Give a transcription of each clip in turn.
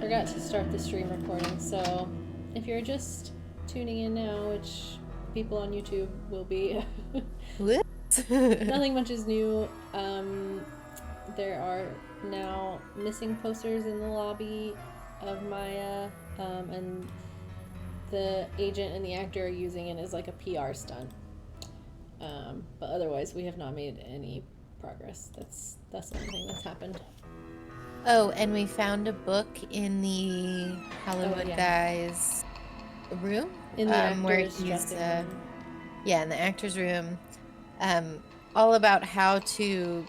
forgot to start the stream recording, so if you're just tuning in now, which people on YouTube will be, nothing much is new. There are now missing posters in the lobby of Maya, and the agent and the actor are using it as like a PR stunt. But otherwise, we have not made any progress. That's the only thing that's happened. Oh, and we found a book in the Hollywood guy's room. In the actor's where he's dressing room. Yeah, in the actor's room. All about how to,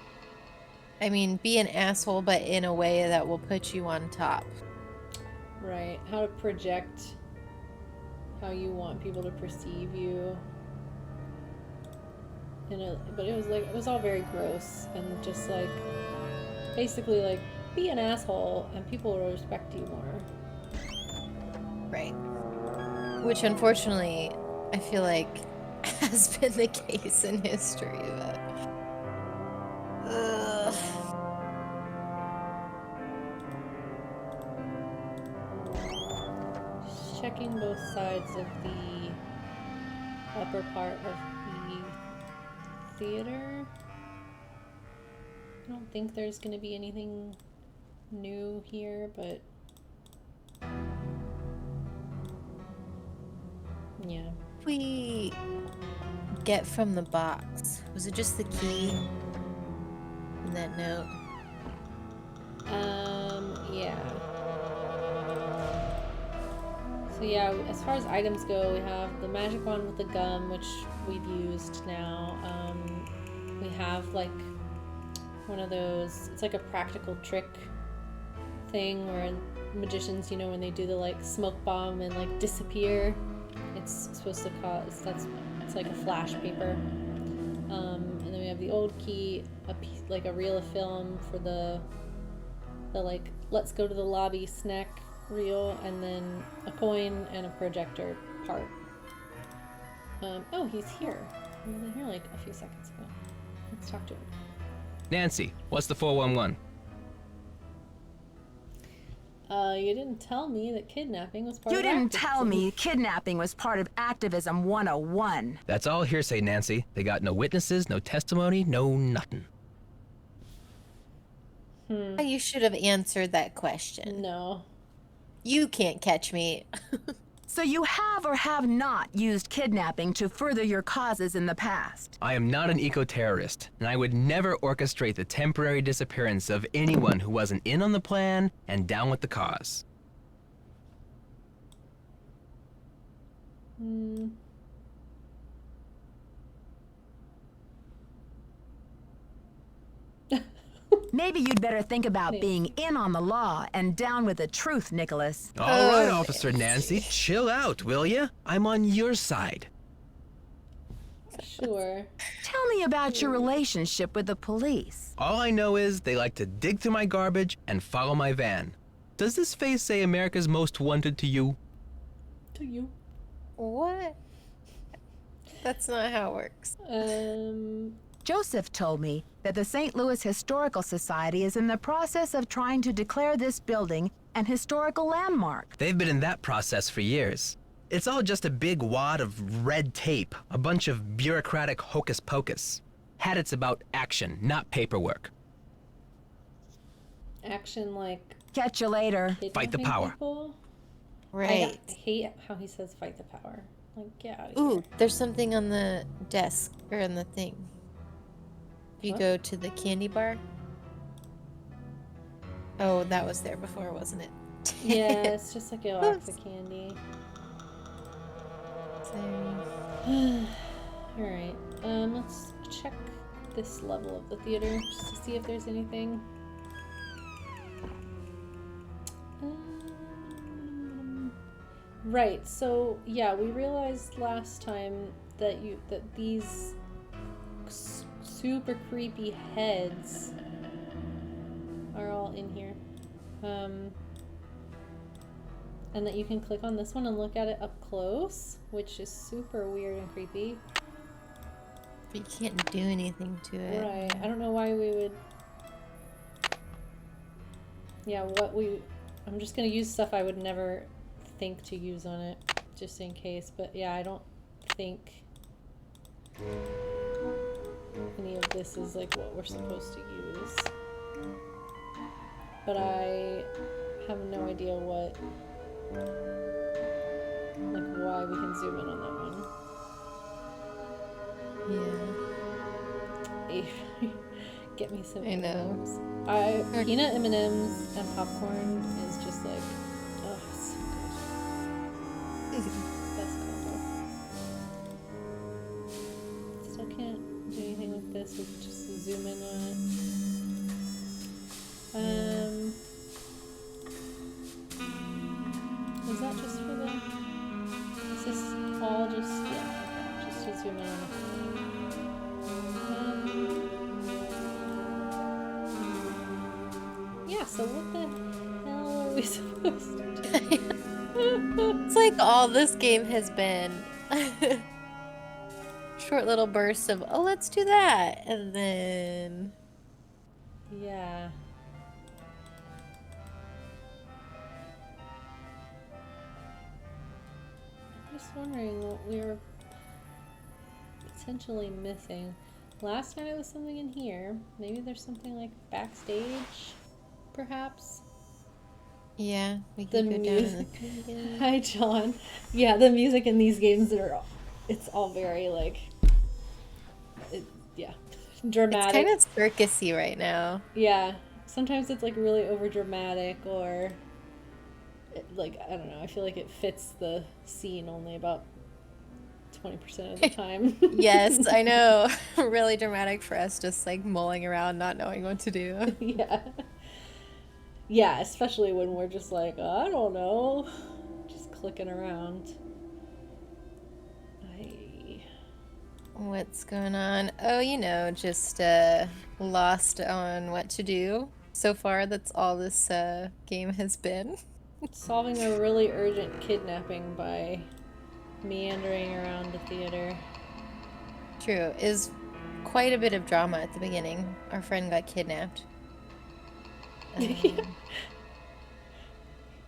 be an asshole, but in a way that will put you on top. Right. How to project how you want people to perceive you. But it was all very gross and just like, basically like, be an asshole and people will respect you more. Right. Which unfortunately, I feel like has been the case in history, but... Checking both sides of the upper part of the theater. I don't think there's going to be anything new here, but yeah. We get from the box. Was it just the key in that note? Yeah. So yeah, as far as items go, we have the magic wand with the gum, which we've used now. We have like one of those, it's like a practical trick thing where magicians, you know, when they do the like smoke bomb and like disappear, it's supposed to cause, it's like a flash paper. And then we have the old key, a piece, like a reel of film for the like let's go to the lobby snack reel, and then a coin and a projector part. Oh, he's here. He was here like a few seconds ago. Let's talk to him. Nancy, what's the 411? You didn't tell me that kidnapping was part of You didn't activism. tell me kidnapping was part of Activism 101. That's all hearsay, Nancy. They got no witnesses, no testimony, no nothing. You should have answered that question. No. You can't catch me. So you have or have not used kidnapping to further your causes in the past? I am not an eco-terrorist, and I would never orchestrate the temporary disappearance of anyone who wasn't in on the plan and down with the cause. Maybe you'd better think about being in on the law and down with the truth, Nicholas. All right, Officer Nancy, chill out, will ya? I'm on your side. Sure. Tell me about your relationship with the police. All I know is they like to dig through my garbage and follow my van. Does this face say America's Most Wanted to you? To you. What? That's not how it works. Joseph told me that the St. Louis Historical Society is in the process of trying to declare this building an historical landmark. They've been in that process for years. It's all just a big wad of red tape, a bunch of bureaucratic hocus pocus. Had it's about action, not paperwork. Action like Catch you later. Fight the kidnapping power. people? Right. I hate how he says fight the power. Like, get out of Ooh, here. there's something on the desk, or on the thing. If you What? go to the candy bar. Oh, that was there before, wasn't it? Yeah, it's just like a box of candy. Alright, let's check this level of the theater just to see if there's anything. Right, so yeah, we realized last time that these super creepy heads are all in here. And that you can click on this one and look at it up close, which is super weird and creepy. But you can't do anything to it. Right. I don't know why we would... Yeah, what we I'm just gonna use stuff I would never think to use on it, just in case. But yeah, I don't think any of this is like what we're supposed to use. But I have no idea what, like, why we can zoom in on that one. Yeah. Get me some I know. M&Ms. Peanut M&Ms and popcorn is just like, oh, it's so good. Best combo. Still can't do anything with this. We can just zoom in on it. Is that just for the? Is this all just, yeah, okay, just to zoom in on it. Yeah, so what the hell are we supposed to do? It's like all this game has been. Short little bursts of, oh, let's do that. And then. Yeah. I'm just wondering what we were potentially missing. Last time it was something in here. Maybe there's something like backstage, perhaps? Yeah, we The can go down in music. the Hi, John. Yeah, the music in these games it's all very like, yeah, dramatic. It's kind of circusy right now. Yeah, sometimes it's like really over dramatic or like, I don't know, I feel like it fits the scene only about 20% of the time. Yes, I know. Really dramatic for us just like mulling around, not knowing what to do. Yeah. Yeah, especially when we're just like, I don't know, just clicking around. What's going on? Oh, you know, just lost on what to do. So far, that's all this game has been. Solving a really urgent kidnapping by meandering around the theater. True. Is quite a bit of drama at the beginning. Our friend got kidnapped.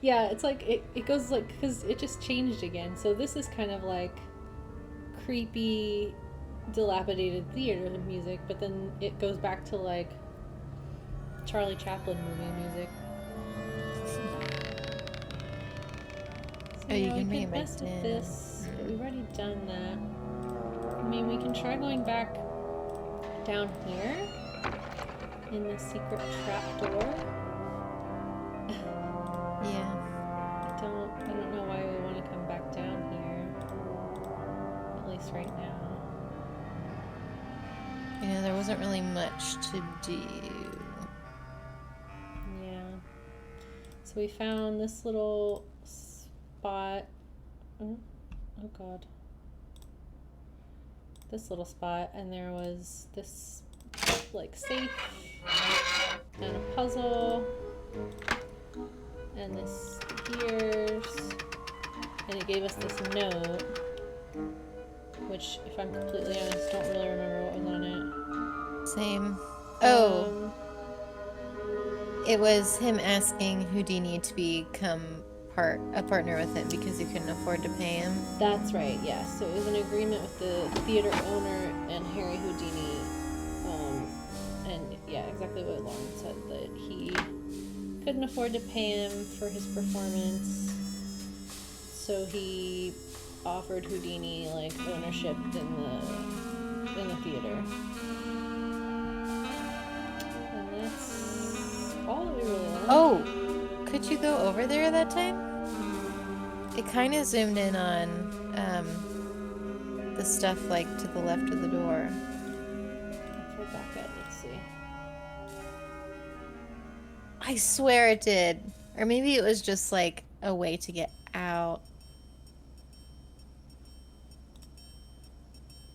Yeah, it's like, it goes like, because it just changed again. So this is kind of like creepy, dilapidated theater music, but then it goes back to like Charlie Chaplin movie music. So, Oh, you yeah, can we bring could it back mess with in. this, but we've already done that. I mean, we can try going back down here in the secret trap door. Yeah. I don't know why we want to come back down here. At least right now. Yeah, there wasn't really much to do. Yeah. So we found this little spot. Oh god. This little spot, and there was this like safe and a puzzle and this gears, and it gave us this note, which, if I'm completely honest, don't really remember what was on it. Same. Oh, it was him asking Houdini to become a partner with him because he couldn't afford to pay him. That's right, yes. So it was an agreement with the theater owner and Harry Houdini. And yeah, exactly what Lauren said, that he couldn't afford to pay him for his performance. So he offered Houdini like ownership in the theater. And that's all that we really learned. Oh, could you go over there that time? It kind of zoomed in on the stuff like to the left of the door. If we're back up, let's see. I swear it did. Or maybe it was just like a way to get out.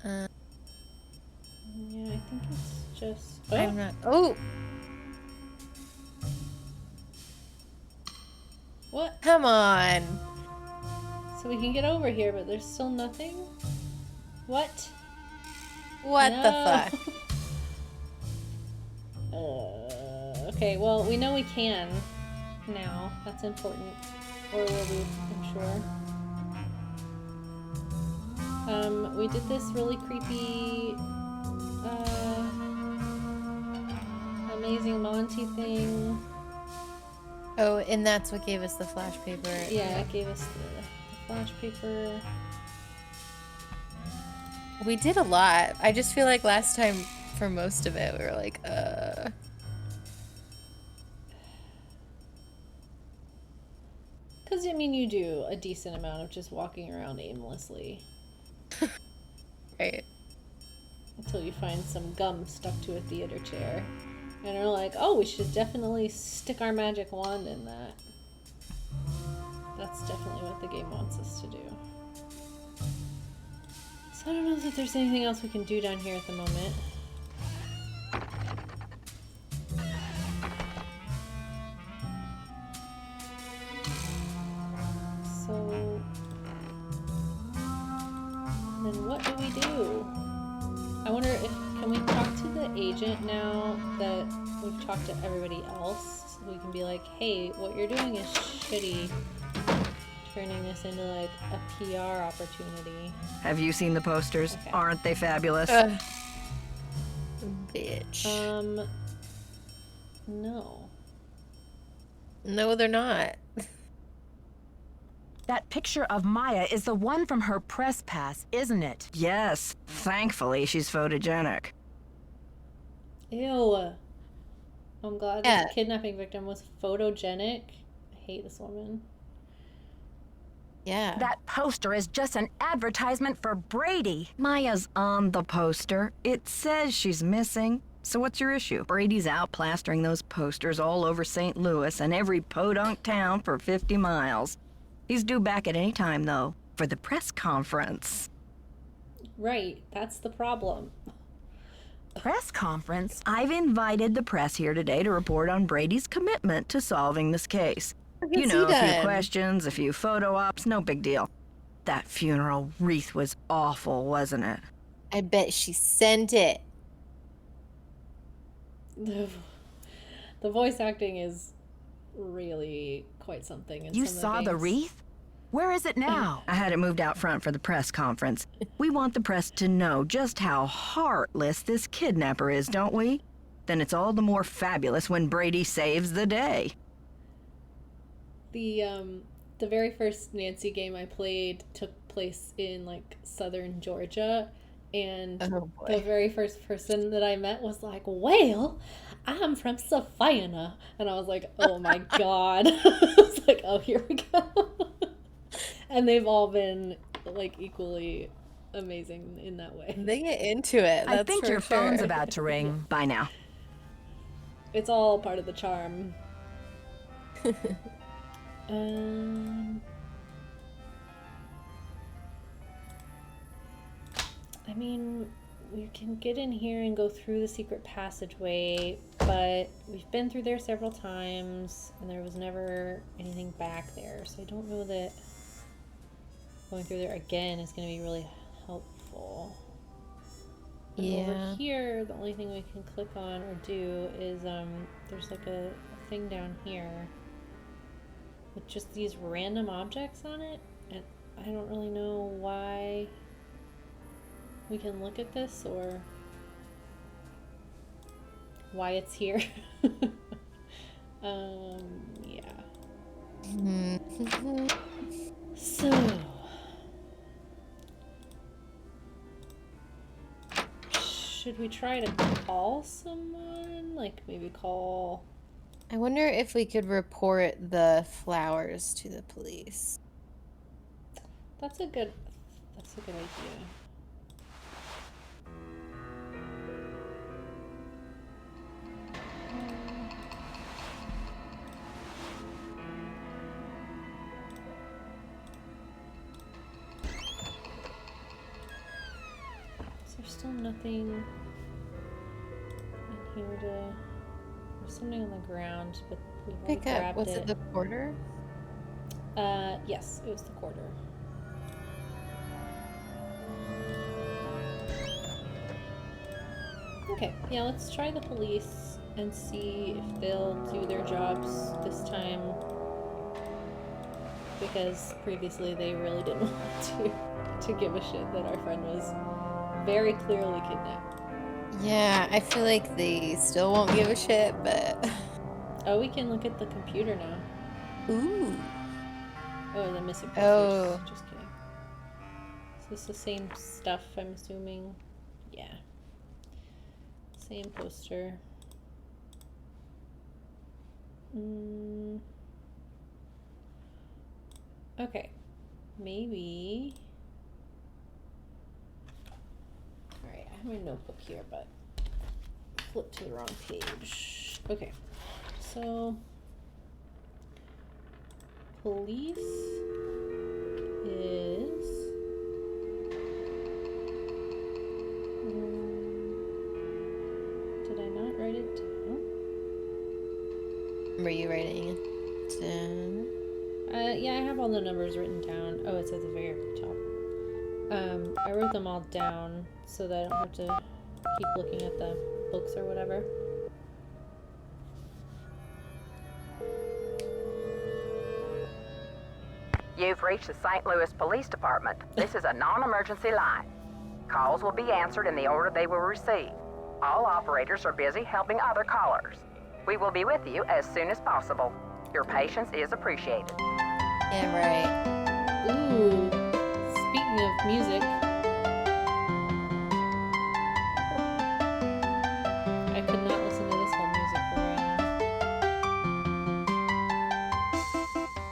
Yeah, I think it's just... Oh! I'm not... Oh! What? Come on! So we can get over here, but there's still nothing? What? What the fuck? Okay, well, we know we can. now. That's important. Or will be, I'm sure. We did this really creepy, amazing Monty thing. Oh, and that's what gave us the flash paper. Yeah, it gave us the flash paper. We did a lot. I just feel like last time, for most of it, we were like, Because, I mean, you do a decent amount of just walking around aimlessly. Right. Until you find some gum stuck to a theater chair. And are like, oh, we should definitely stick our magic wand in that. That's definitely what the game wants us to do. So I don't know if there's anything else we can do down here at the moment. So then what do we do? I wonder if, can we talk to the agent now that we've talked to everybody else? So we can be like, hey, what you're doing is shitty. Turning this into like a PR opportunity. Have you seen the posters? Okay. Aren't they fabulous? Bitch. No. No, they're not. That picture of Maya is the one from her press pass, isn't it? Yes. Thankfully, she's photogenic. Ew. I'm glad Yeah. this kidnapping victim was photogenic. I hate this woman. Yeah. That poster is just an advertisement for Brady. Maya's on the poster. It says she's missing. So what's your issue? Brady's out plastering those posters all over St. Louis and every podunk town for 50 miles. He's due back at any time, though, for the press conference. Right, that's the problem. Press conference? I've invited the press here today to report on Brady's commitment to solving this case. You know, a few questions, a few photo ops, no big deal. That funeral wreath was awful, wasn't it? I bet she sent it. The voice acting is really quite something. In You some of saw the games. wreath? Where is it now? I had it moved out front for the press conference. We want the press to know just how heartless this kidnapper is, don't we? Then it's all the more fabulous when Brady saves the day. The very first Nancy game I played took place in like southern Georgia, and Oh, boy. the very first person that I met was like, "Well, I'm from Safina," and I was like, "Oh my god!" I was like, "Oh, here we go." And they've all been like equally amazing in that way. They get into it. I That's think for your phone's sure. about to ring. Bye now. It's all part of the charm. I mean, we can get in here and go through the secret passageway, but we've been through there several times, and there was never anything back there, so I don't know that going through there again is going to be really helpful. But Yeah. over here, the only thing we can click on or do is, there's like a thing down here with just these random objects on it, and I don't really know why we can look at this or why it's here. Yeah. So, should we try to call someone? Like maybe call... I wonder if we could report the flowers to the police. That's a good idea. Is there still nothing in here to... There's something on the ground, but we've already Pick up. grabbed Was it. it the quarter? Yes, it was the quarter. Okay, yeah, let's try the police and see if they'll do their jobs this time, because previously they really didn't want to give a shit that our friend was very clearly kidnapped. Yeah, I feel like they still won't give a shit, but... Oh, we can look at the computer now. Ooh. Oh, the missing posters. Oh. Just kidding. Is this the same stuff, I'm assuming? Yeah. Same poster. Okay. Maybe. Alright, I have my notebook here, but flip to the wrong page. Okay. So, police is did I not write it down? Were you writing it down? Yeah, I have all the numbers written down. Oh, it's at the very top. I wrote them all down so that I don't have to keep looking at the books or whatever. You've reached the St. Louis Police Department. This is a non-emergency line. Calls will be answered in the order they will receive. All operators are busy helping other callers. We will be with you as soon as possible. Your patience is appreciated. Yeah, right. Ooh, speaking of music, I could not listen to this whole music for very long.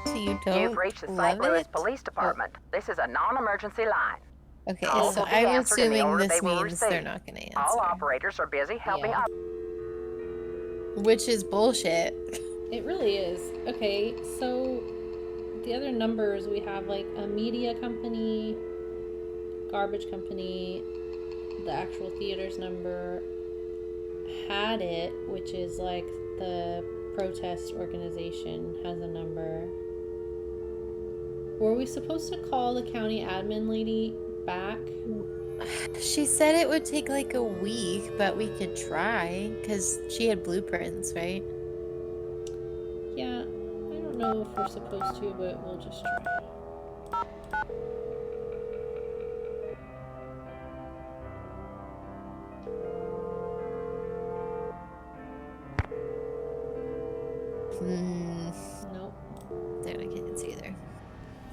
So you don't You've reached the love St. Louis it? Police Department. This is a non-emergency line. Okay, Calls so will be I'm answered in the assuming order this they will means they're receive. not gonna answer. All operators are busy helping Yeah. others. Which is bullshit. It really is. Okay, so the other numbers we have like a media company, garbage company, the actual theater's number, had it, which is like the protest organization, has a number. Were we supposed to call the county admin lady back? She said it would take like a week, but we could try, because she had blueprints, right? Yeah, I don't know if we're supposed to, but we'll just try. Nope. They're not getting it either.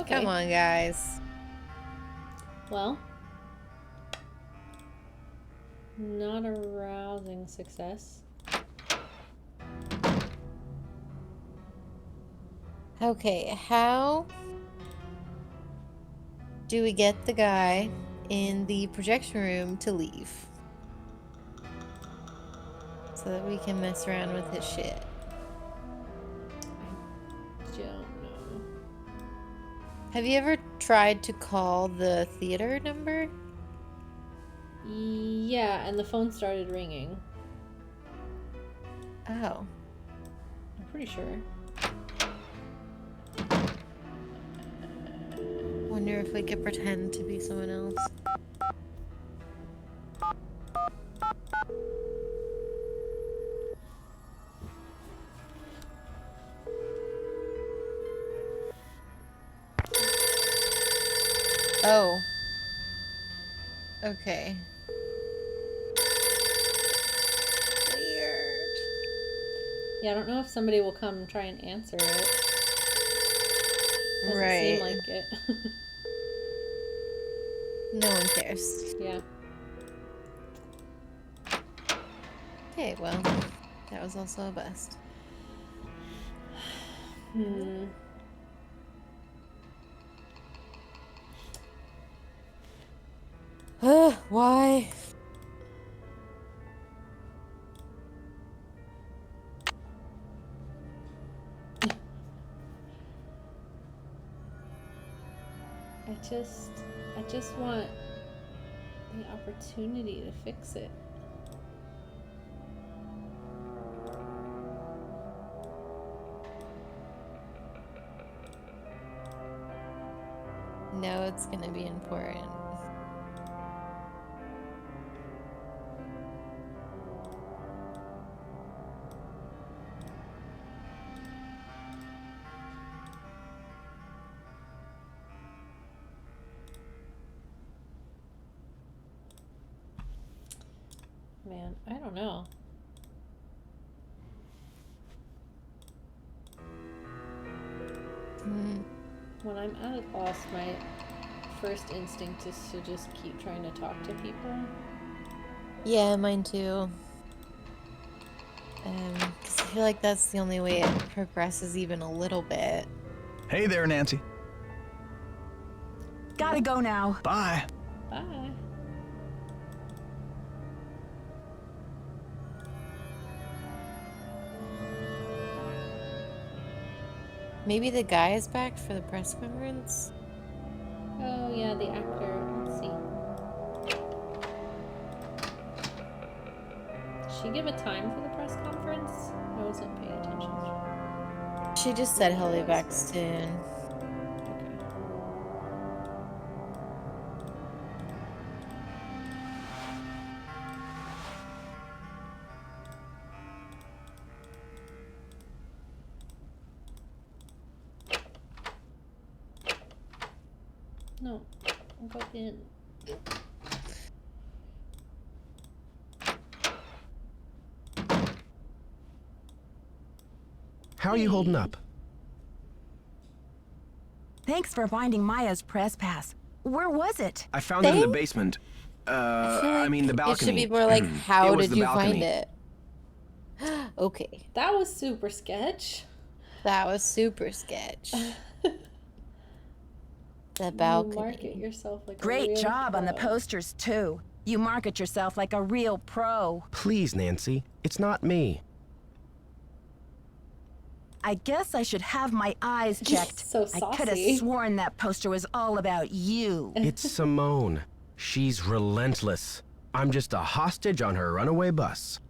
Okay. Come on, guys. Well, not a rousing success. Okay, how do we get the guy in the projection room to leave? So that we can mess around with his shit. I don't know. Have you ever tried to call the theater number? Yeah, and the phone started ringing. Oh. I'm pretty sure. Wonder if we could pretend to be someone else. Oh. Okay. Weird. Yeah, I don't know if somebody will come and try and answer it. Doesn't Right. seem like it. No one cares. Yeah. Okay, well, that was also a bust. Why? I just want the opportunity to fix it. No, it's gonna be important. Man, I don't know. When I'm at a loss, my first instinct is to just keep trying to talk to people. Yeah, mine too. 'Cause I feel like that's the only way it progresses even a little bit. Hey there, Nancy. Gotta go now. Bye. Bye. Maybe the guy is back for the press conference? Oh yeah, the actor. Let's see. Did she give a time for the press conference? I wasn't paying attention. She just said he'll be back soon. Okay. No, I'll go in. How are you holding up? Thanks for finding Maya's press pass. Where was it? I found it in the Thing? basement. I feel like I mean the it balcony. should be more like, how It was did the you balcony. find it? Okay, That was super sketch. that was super sketch. The You market balcony. yourself like a Great real job on the pro. posters, too. You market yourself like a real pro. Please, Nancy. It's not me. I guess I should have my eyes checked. So I could have saucy. sworn that poster was all about you. It's Simone. She's relentless. I'm just a hostage on her runaway bus.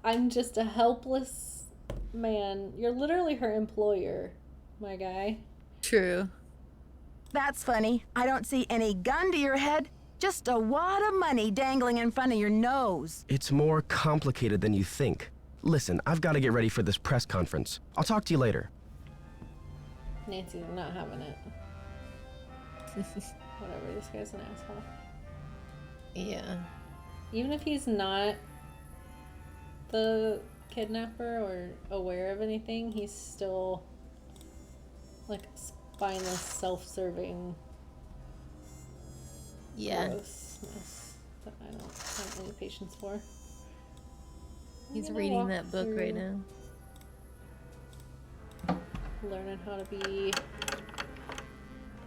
I'm just a helpless man. You're literally her employer, my guy. True. That's funny. I don't see any gun to your head, just a wad of money dangling in front of your nose. It's more complicated than you think. Listen, I've got to get ready for this press conference. I'll talk to you later. Nancy's not having it. Whatever, this guy's an asshole. Yeah. Even if he's not the kidnapper or aware of anything, he's still like spineless, self-serving Yeah. grossness that I don't have any patience for. He's I'm gonna reading walk that book right through now. Learning how to be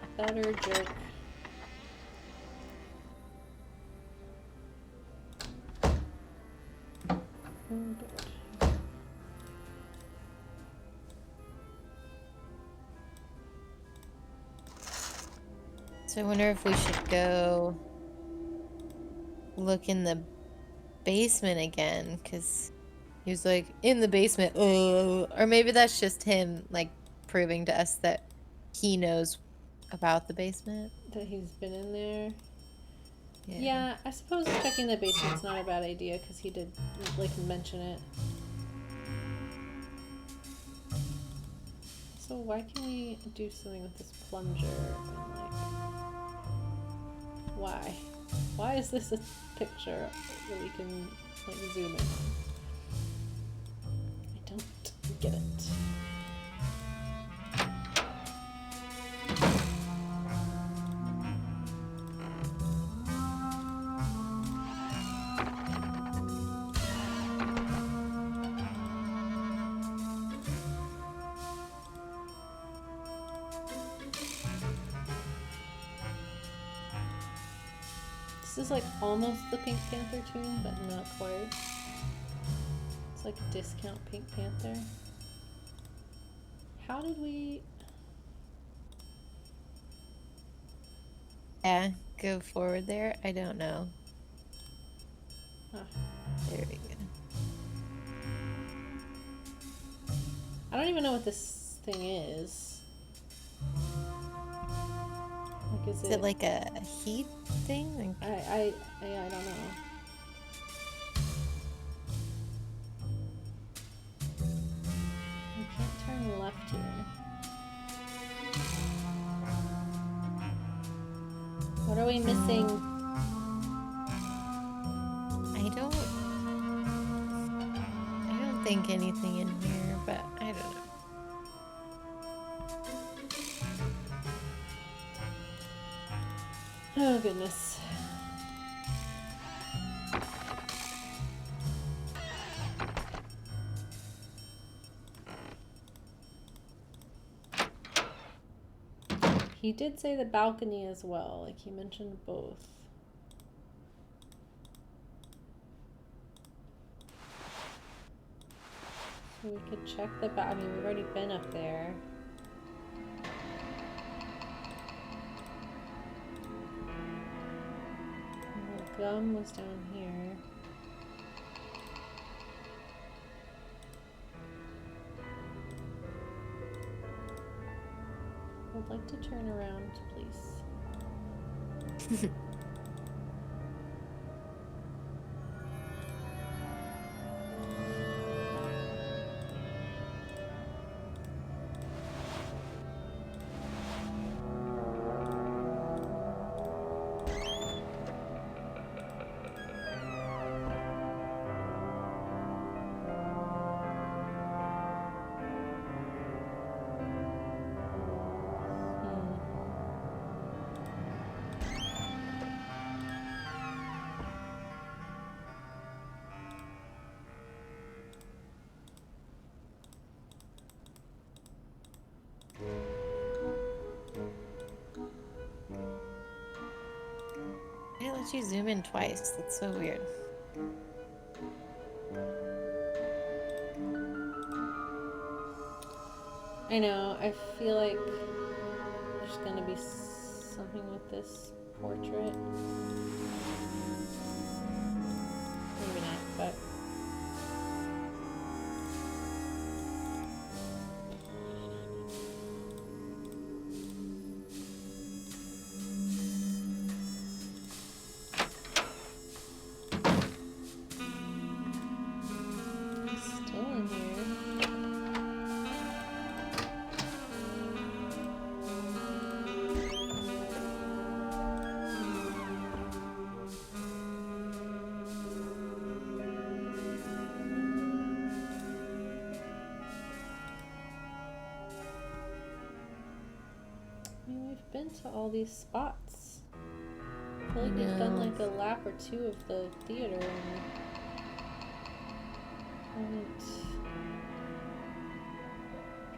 a better jerk. So I wonder if we should go look in the basement again, because he was like, in the basement, or maybe that's just him, like, proving to us that he knows about the basement. That he's been in there. Yeah, I suppose checking the basement's not a bad idea because he did like mention it. So why can't we do something with this plunger? And like, why? Why is this a picture that we can like zoom in on? I don't get it. This is like almost the Pink Panther tune, but not quite. It's like discount Pink Panther. How did we... Yeah, go forward there. I don't know. Ah, There we go. I don't even know what this thing is. Like, Is it like a heat thing? Like, I don't know. I can't turn left here. What are we missing? I don't think anything in here, but I don't know. Oh goodness. He did say the balcony as well, like he mentioned both. So we could check the I mean, we've already been up there. The gum was down here. I'd like to turn around, please. It lets you zoom in twice. That's so weird. I know, I feel like there's gonna be something with this portrait. Maybe not, but... Still in here. I mean, we've been to all these spots. I feel like we've done like a lap or two of the theater and haven't...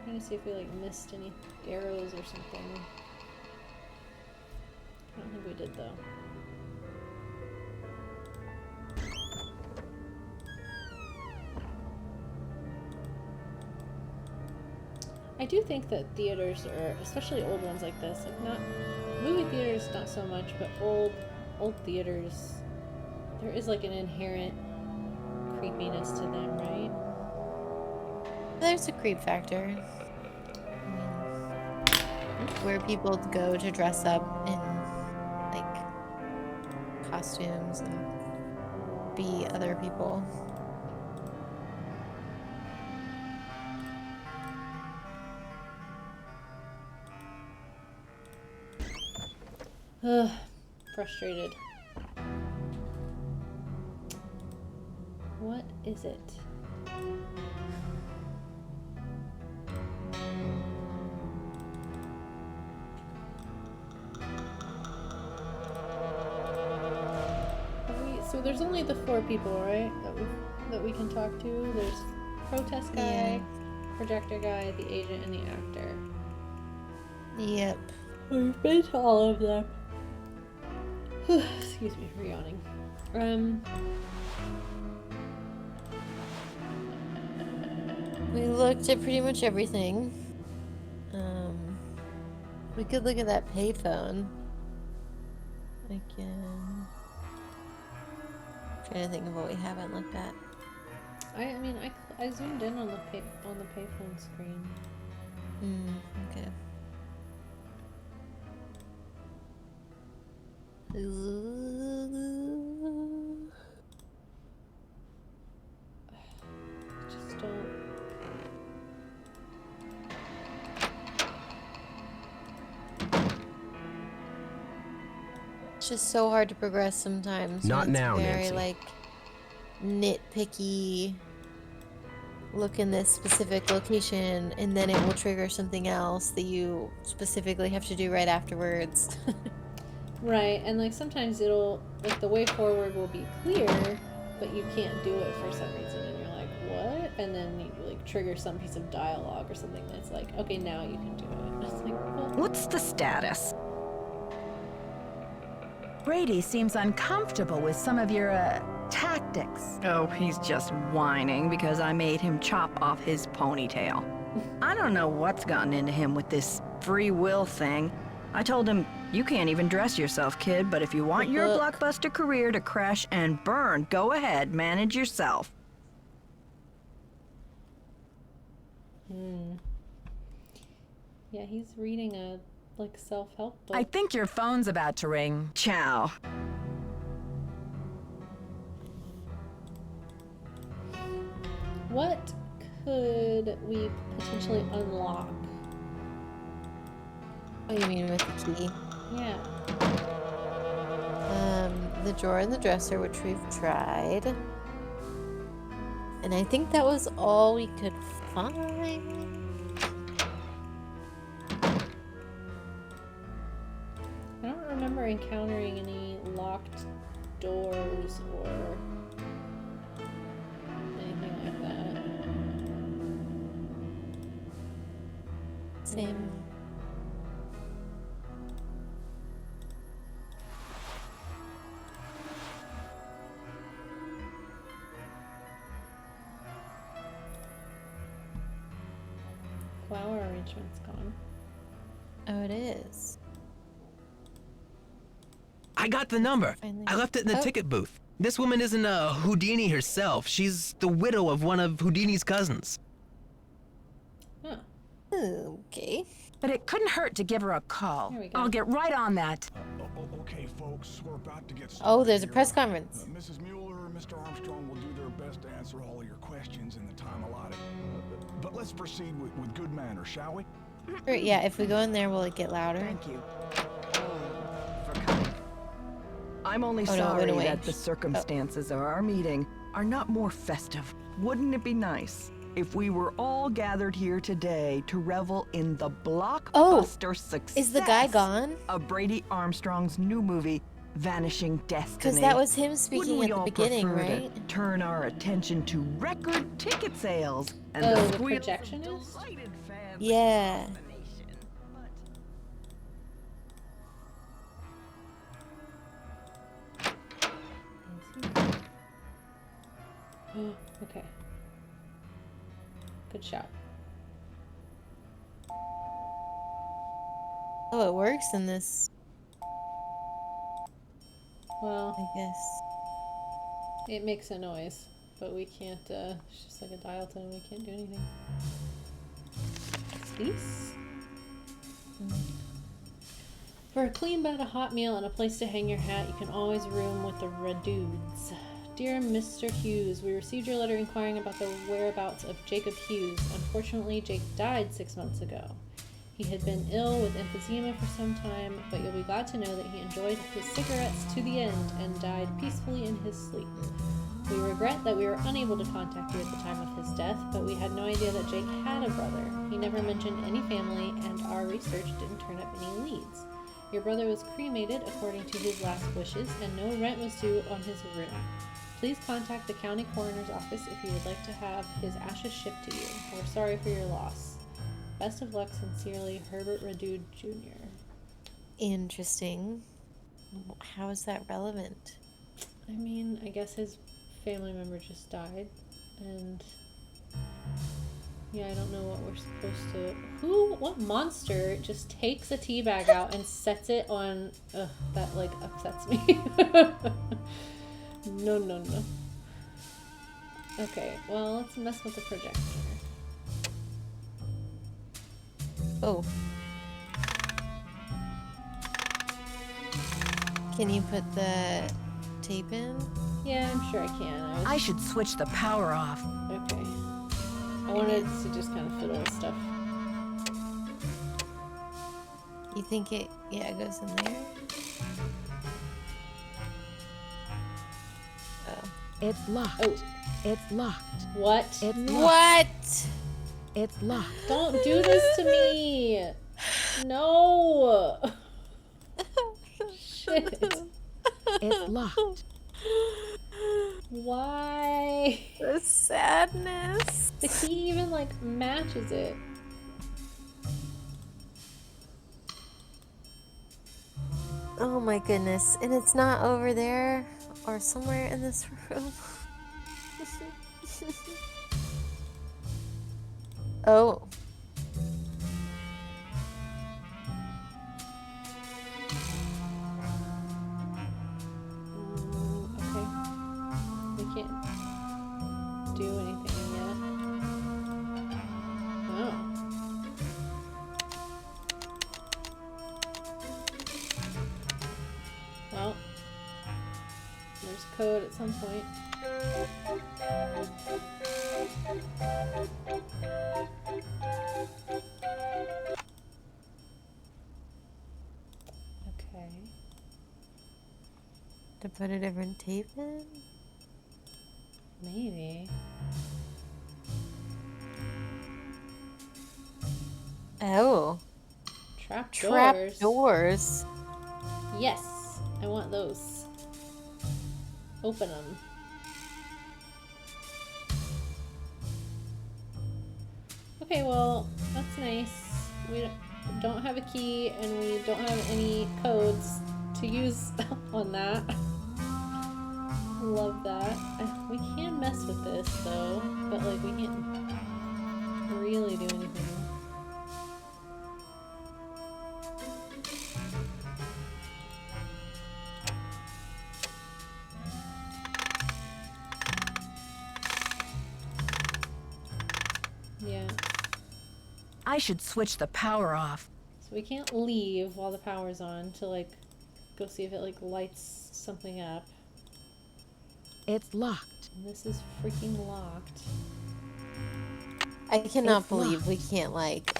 Trying to see if we like missed any arrows or something. I don't think we did though. I do think that theaters, or especially old ones like this, like not movie theaters, not so much, but old theaters, there is like an inherent creepiness to them, right? There's a creep factor. I mean, where people go to dress up in like costumes and be other people. Ugh, frustrated. What is it? So there's only the 4 people, right? That we can talk to. There's protest guy, projector guy, the agent, and the actor. Yep. We've been to all of them. Excuse me for yawning. We looked at pretty much everything. We could look at that payphone again. Trying to think of what we haven't looked at. I mean, I zoomed in on the payphone screen. Okay. Just don't. It's just so hard to progress sometimes. Not when it's now, very Nancy. like nitpicky look in this specific location, and then it will trigger something else that you specifically have to do right afterwards. Right, and like sometimes it'll, like the way forward will be clear, but you can't do it for some reason, and you're like, what? And then you like trigger some piece of dialogue or something that's like, okay, now you can do it. It's like, well, What's the status? Brady seems uncomfortable with some of your, tactics. Oh, he's just whining because I made him chop off his ponytail. I don't know what's gotten into him with this free will thing. I told him, you can't even dress yourself, kid, but if you want your blockbuster career to crash and burn, go ahead, manage yourself. yeah, he's reading a like self-help book. I think your phone's about to ring. Ciao. What could we potentially unlock? Oh, you mean with the key? Yeah. The drawer in the dresser, which we've tried. And I think that was all we could find. I don't remember encountering any locked doors or anything like that. Same. Flower arrangement's gone. Oh, it is. I got the number. Finally. I left it in the Oh. ticket booth. This woman isn't a Houdini herself. She's the widow of one of Houdini's cousins. Huh. Okay. But it couldn't hurt to give her a call. Here we go. I'll get right on that. Okay, folks, we're about to get started. Oh, there's a here. press conference. Mrs. Mueller and Mr. Armstrong will do their best to answer all of your questions in the time allotted. But let's proceed with good manners, shall we? Sure, yeah, if we go in there, will it get louder? Thank you. For coming. I'm only Oh, no, it sorry went away. that the circumstances of our meeting are not more festive. Wouldn't it be nice if we were all gathered here today to revel in the blockbuster success Is the guy gone? of Brady Armstrong's new movie, Vanishing Destiny? Because that was him Wouldn't speaking we at the all beginning, prefer right? to turn our attention to record ticket sales and Oh, the the squeals of projectionist? delighted fans Yeah. across the nation. Okay. Good shot. Oh, it works in this, Well, I guess. it makes a noise, but we can't, it's just like a dial tone, we can't do anything. Please? For a clean bed, a hot meal, and a place to hang your hat, you can always room with the Redudes. Dear Mr. Hughes, we received your letter inquiring about the whereabouts of Jacob Hughes. Unfortunately, Jake died 6 months ago. He had been ill with emphysema for some time, but you'll be glad to know that he enjoyed his cigarettes to the end and died peacefully in his sleep. We regret that we were unable to contact you at the time of his death, but we had no idea that Jake had a brother. He never mentioned any family, and our research didn't turn up any leads. Your brother was cremated according to his last wishes, and no rent was due on his room. Please contact the county coroner's office if you would like to have his ashes shipped to you. We're sorry for your loss. Best of luck, sincerely, Herbert Redude Jr. Interesting. How is that relevant? I mean, I guess his family member just died, and yeah, I don't know what we're supposed to. What monster just takes a tea bag out and sets it on? Ugh, that like upsets me. No, no, no. Okay, well, let's mess with the projector. Oh. Can you put the tape in? Yeah, I'm sure I can. I should switch the power off. Okay. I wanted to just kind of fiddle with stuff. You think it, yeah, it goes in there? Oh. It's locked. Oh, It's locked. What? It's locked. What? It's locked. Don't do this to me. No. Shit. It's locked. Why? The sadness. The key even like matches it. Oh my goodness. And it's not over there or somewhere in this room. Oh. Okay. We can't do anything yet. Oh. Well, there's code at some point. Okay. To put a different tape in? Maybe. Oh. Trap Trap doors. doors. Yes, I want those. Open them. Okay, well, that's nice. We don't have a key and we don't have any codes to use on that. Love that. We can mess with this though, but like we can't really do anything. Yeah. I should switch the power off. So we can't leave while the power's on to like go see if it like lights something up. It's locked. And this is freaking locked. I cannot It's believe locked. we can't, like,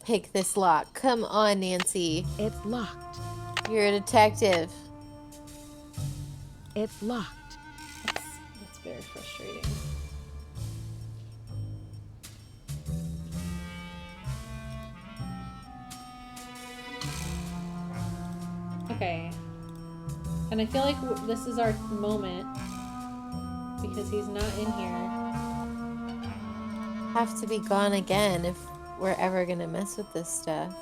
pick this lock. Come on, Nancy. It's locked. You're a detective. It's locked. That's very frustrating. Okay. And I feel like this is our moment because he's not in here. Have to be gone again if we're ever gonna mess with this stuff.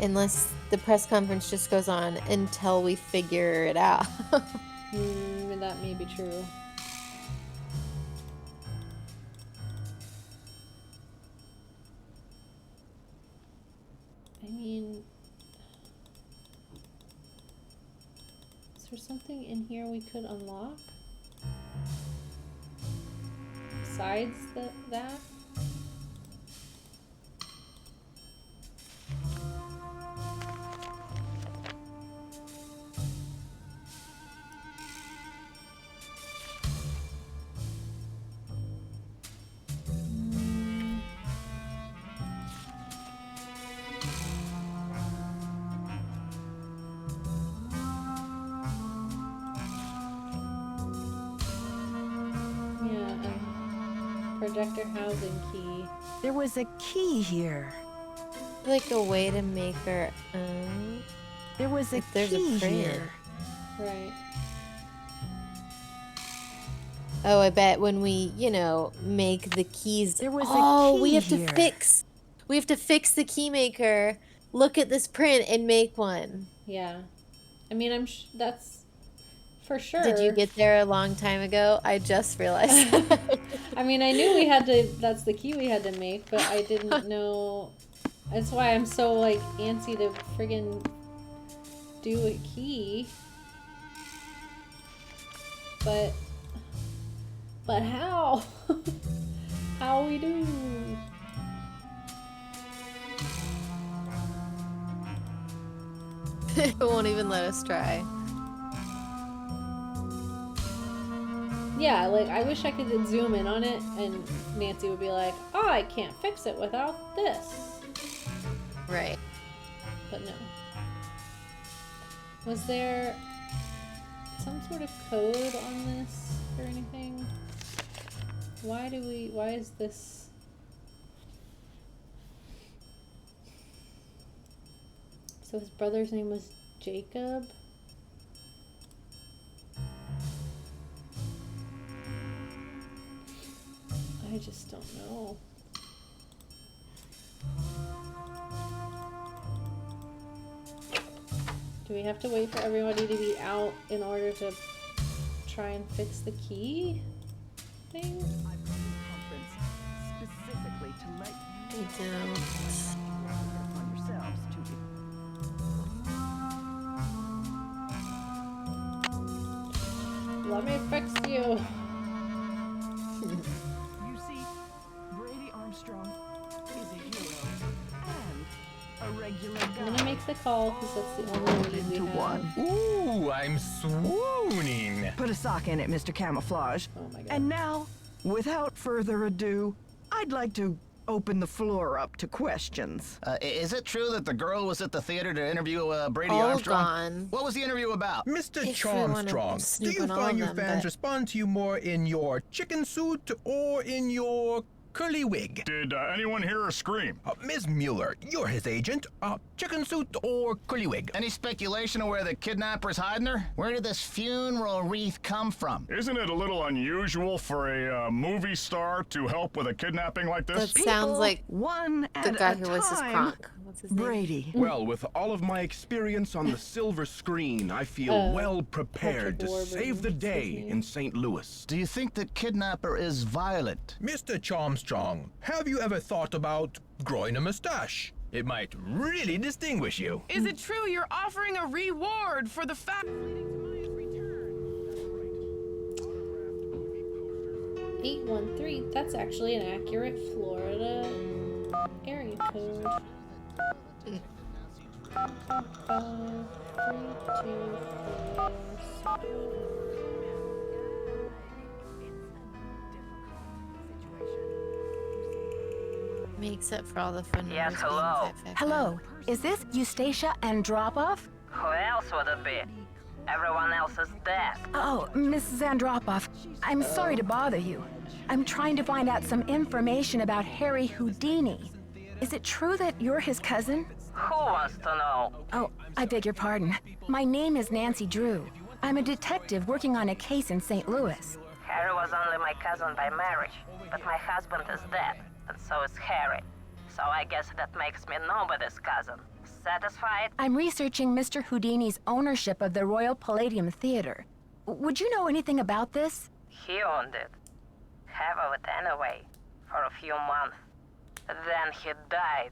Unless the press conference just goes on until we figure it out. That may be true. I mean, is there something in here we could unlock? Besides that? Projector housing key. There was a key here. Like a way to make our own. There was a There's a key print. here. Right. Oh, I bet when we, you know, make the keys. There was a oh, we key have here. to fix. We have to fix the key maker. Look at this print and make one. Yeah. I mean, that's for sure. Did you get there a long time ago? I just realized. I mean, I knew we had to, that's the key we had to make, but I didn't know. That's why I'm so, like, antsy to friggin' do a key. But how? How we do? It won't even let us try. Yeah, like, I wish I could zoom in on it and Nancy would be like, oh, I can't fix it without this. Right. But no. Was there some sort of code on this or anything? Why is this? So his brother's name was Jacob? I just don't know. Do we have to wait for everybody to be out in order to try and fix the key thing? I've come to conference specifically to let you We don't. on yourselves to Let me fix you. You see, Brady Armstrong is a hero and a regular I'm guy. gonna make the call because that's the only lead we Into have. one. Ooh, I'm swooning. Put a sock in it, Mr. Camouflage. Oh my god. And now, without further ado, I'd like to open the floor up to questions. Is it true that the girl was at the theater to interview Brady All Armstrong? gone. What was the interview about? Mr. If we wanna Charmstrong, do snoop you on all find of your them, fans but- respond to you more in your chicken suit or in your curly wig? Did anyone hear her scream? Ms. Mueller, you're his agent. Chicken suit or curly wig? Any speculation of where the kidnapper's hiding her? Where did this funeral wreath come from? Isn't it a little unusual for a movie star to help with a kidnapping like this? That sounds like one the at guy a who voices time. Kronk. What's his name? Brady. Well, with all of my experience on the silver screen, I feel well prepared to Patrick save the Warburton, day his name. in St. Louis. Do you think the kidnapper is violent? Mr. Charmstrong, have you ever thought about growing a mustache? It might really distinguish you. Is it true you're offering a reward for the fact? 813. That's actually an accurate Florida area code. 53247. Makes up for all the fun Yes, numbers hello. being 555. Hello, is this Eustacia Andropov? Who else would it be? Everyone else is dead. Oh, Mrs. Andropov, I'm sorry to bother you. I'm trying to find out some information about Harry Houdini. Is it true that you're his cousin? Who wants to know? Oh, I beg your pardon. My name is Nancy Drew. I'm a detective working on a case in St. Louis. Harry was only my cousin by marriage, but my husband is dead, and so is Harry. So I guess that makes me nobody's cousin. Satisfied? I'm researching Mr. Houdini's ownership of the Royal Palladium Theater. Would you know anything about this? He owned it. Half of it anyway, for a few months. Then he died.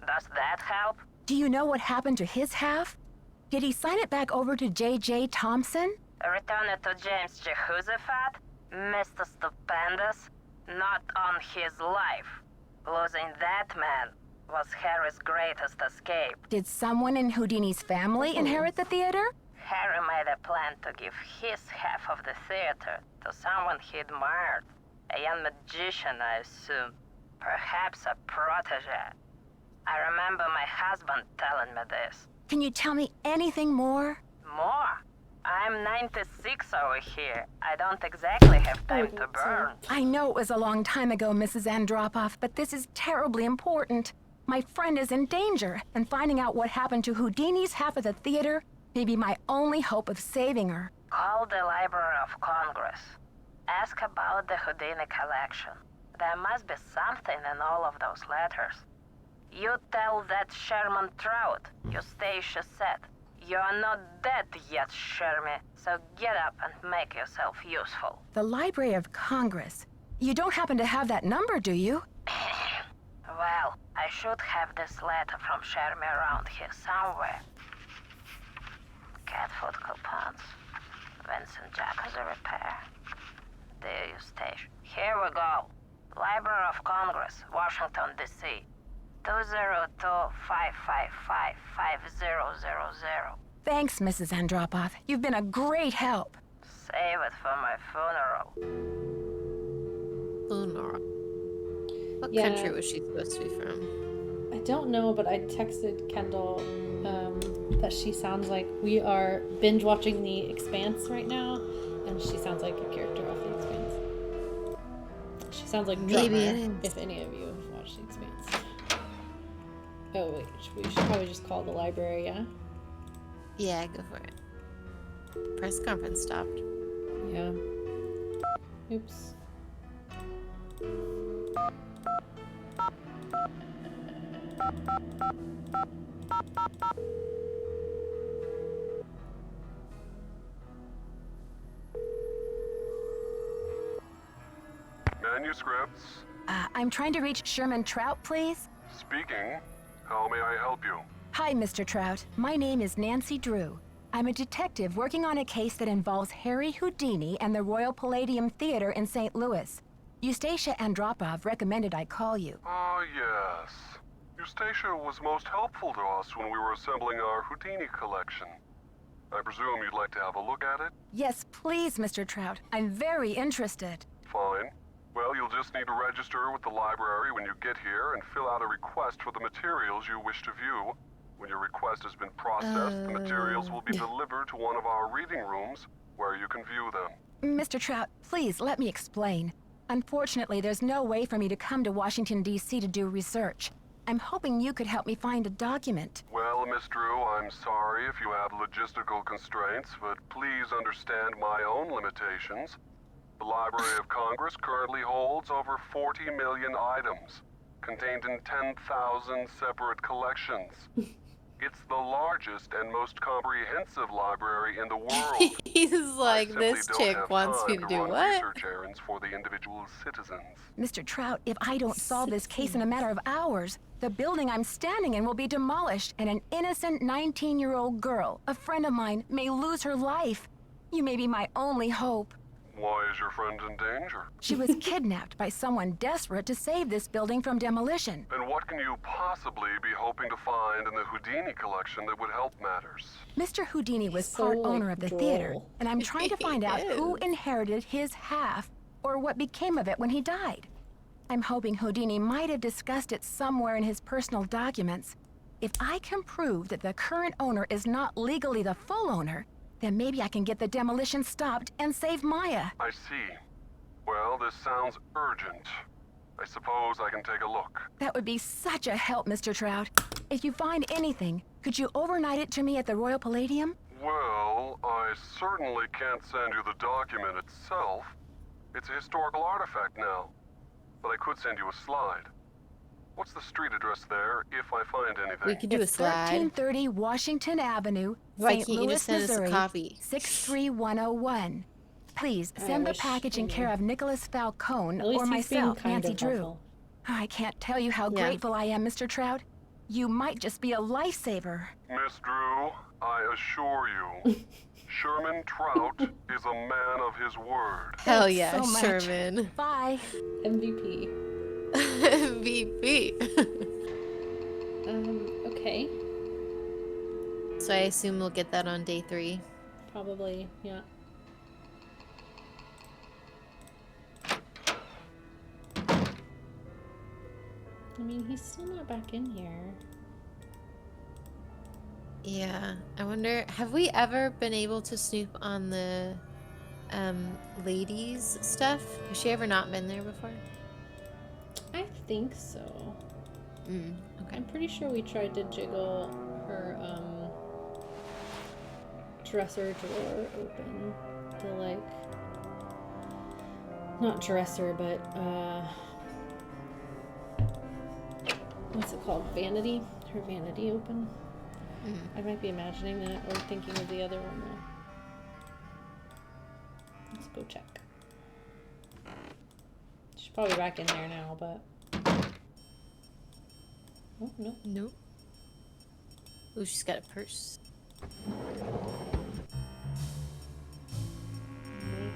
Does that help? Do you know what happened to his half? Did he sign it back over to J.J. Thompson? Return it to James Jehoshaphat? Mr. Stupendous? Not on his life. Losing that man was Harry's greatest escape. Did someone in Houdini's family inherit the theater? Harry made a plan to give his half of the theater to someone he admired. A young magician, I assume. Perhaps a protege. I remember my husband telling me this. Can you tell me anything more? More? I'm 96 over here. I don't exactly have time to burn. I know it was a long time ago, Mrs. Andropov, but this is terribly important. My friend is in danger, and finding out what happened to Houdini's half of the theater may be my only hope of saving her. Call the Library of Congress. Ask about the Houdini collection. There must be something in all of those letters. You tell that Sherman Trout, Eustacia said. You're not dead yet, Shermy, so get up and make yourself useful. The Library of Congress. You don't happen to have that number, do you? Well, I should have this letter from Shermy around here somewhere. Cat food coupons. Vincent Jacuzzi repair. Dear Eustacia. Here we go. Library of Congress, Washington, D.C. 202-555-5000. Thanks, Mrs. Andropov. You've been a great help. Save it for my funeral. Lunar. What Yeah. country was she supposed to be from? I don't know, but I texted Kendall that she sounds like we are binge watching The Expanse right now, and she sounds like a character off The Expanse. She sounds like Maybe it Drummer, is. if any of you have watched The Expanse. Oh wait, we should probably just call the library, yeah? Yeah, go for it. Press conference stopped. Yeah. Oops. Manuscripts. I'm trying to reach Sherman Trout, please. Speaking. How may I help you? Hi, Mr. Trout. My name is Nancy Drew. I'm a detective working on a case that involves Harry Houdini and the Royal Palladium Theater in St. Louis. Eustacia Andropov recommended I call you. Ah, yes. Eustacia was most helpful to us when we were assembling our Houdini collection. I presume you'd like to have a look at it? Yes, please, Mr. Trout. I'm very interested. Fine. Well, you'll just need to register with the library when you get here and fill out a request for the materials you wish to view. When your request has been processed, the materials will be delivered to one of our reading rooms where you can view them. Mr. Trout, please let me explain. Unfortunately, there's no way for me to come to Washington, D.C. to do research. I'm hoping you could help me find a document. Well, Miss Drew, I'm sorry if you have logistical constraints, but please understand my own limitations. The Library of Congress currently holds over 40 million items, contained in 10,000 separate collections. It's the largest and most comprehensive library in the world. He's like, this chick wants me to do run what? research errands for the individual citizens. Mr. Trout, if I don't solve this case in a matter of hours, the building I'm standing in will be demolished and an innocent 19-year-old girl, a friend of mine, may lose her life. You may be my only hope. Why is your friend in danger? She was kidnapped by someone desperate to save this building from demolition. And what can you possibly be hoping to find in the Houdini collection that would help matters? Mr. Houdini was So, part like, owner of the droll. theater, and I'm trying to find out who Yes. inherited his half, or what became of it when he died. I'm hoping Houdini might have discussed it somewhere in his personal documents. If I can prove that the current owner is not legally the full owner, then maybe I can get the demolition stopped and save Maya. I see. Well, this sounds urgent. I suppose I can take a look. That would be such a help, Mr. Trout. If you find anything, could you overnight it to me at the Royal Palladium? Well, I certainly can't send you the document itself. It's a historical artifact now. But I could send you a slide. What's the street address there, if I find anything? We could do a It's slide. 1330 Washington Avenue, Why St. can't you Louis, just send us a Missouri, copy? 63101. Please I send the wish package in I care knew. of Nicholas Falcone At least or he's being myself, kind Nancy of Drew. helpful. I can't tell you how Yeah. grateful I am, Mr. Trout. You might just be a lifesaver. Miss Drew, I assure you, Sherman Trout is a man of his word. Hell Thanks yeah, so much. Sherman. Bye. MVP. MVP. Okay. So I assume we'll get that on day 3. Probably, yeah. I mean, he's still not back in here. Yeah. I wonder, have we ever been able to snoop on the ladies stuff? Has she ever not been there before? I think so. Okay. I'm pretty sure we tried to jiggle her dresser drawer open. The like, not dresser, but what's it called? Vanity? Her vanity open? I might be imagining that or thinking of the other one though. Let's go check. She's probably back in there now, but oh no. Nope. Ooh, she's got a purse.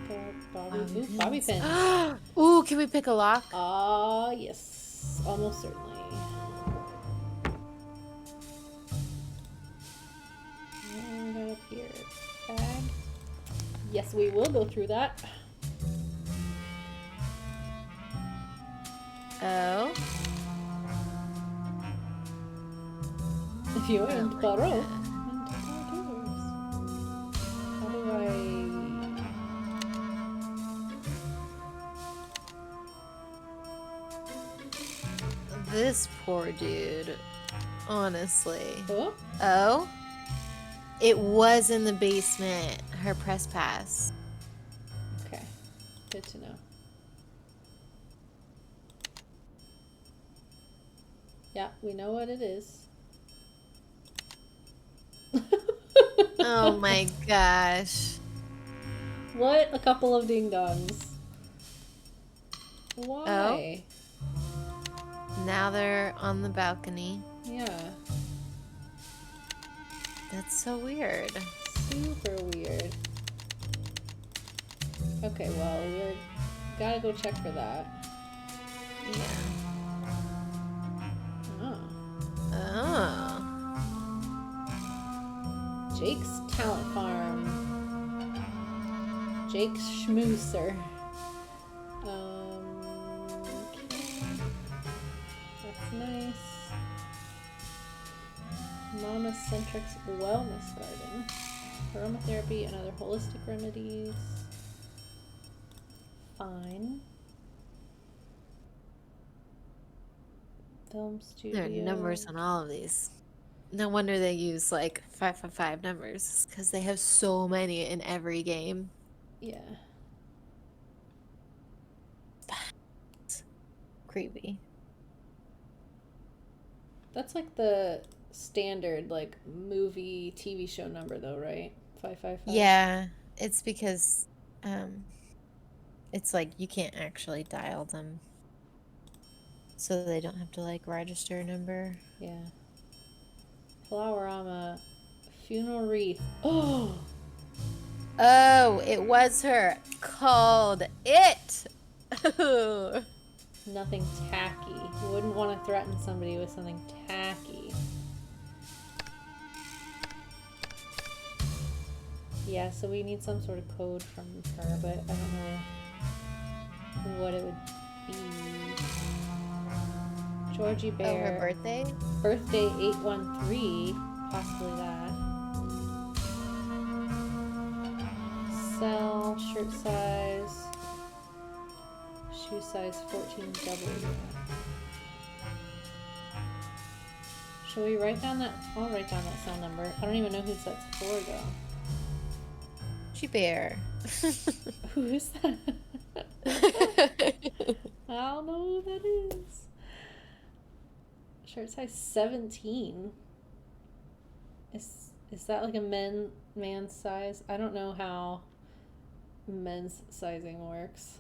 Makeup, ooh, bobby pins. Ooh, can we pick a lock? Ah, yes. Almost certainly. What we got up here? Bag. Yes, we will go through that. Oh. and Poirot. How do I... This poor dude. Honestly. Oh? Oh? It was in the basement. Her press pass. Okay. Good to know. Yeah, we know what it is. Oh my gosh. What a couple of ding-dongs. Why? Oh. Now they're on the balcony. Yeah. That's so weird. Super weird. Okay, well, we're gotta go check for that. Yeah. Oh. Oh. Jake's Talent Farm. Jake's Schmooser. Okay. That's nice. Mama Centric's Wellness Garden. Aromatherapy and other holistic remedies. Fine. Film studio. There are numbers on all of these. No wonder they use like 555 numbers, because they have so many in every game. Yeah. Creepy. That's like the standard like movie TV show number though, right? 555. Yeah, it's because it's like you can't actually dial them, so they don't have to like register a number. Yeah. Flowerama funeral wreath. Oh. Oh, it was her. Called it. Nothing tacky. You wouldn't want to threaten somebody with something tacky. Yeah, so we need some sort of code from her, but I don't know what it would be. Georgie Bear. Oh, her birthday? Birthday 813. Possibly that. Sell, shirt size. Shoe size 14W. Shall we write down that? I'll write down that cell number. I don't even know who that's for though. Bear. Who is that? I don't know who that is. Shirt size 17. Is that like a man's size? I don't know how men's sizing works.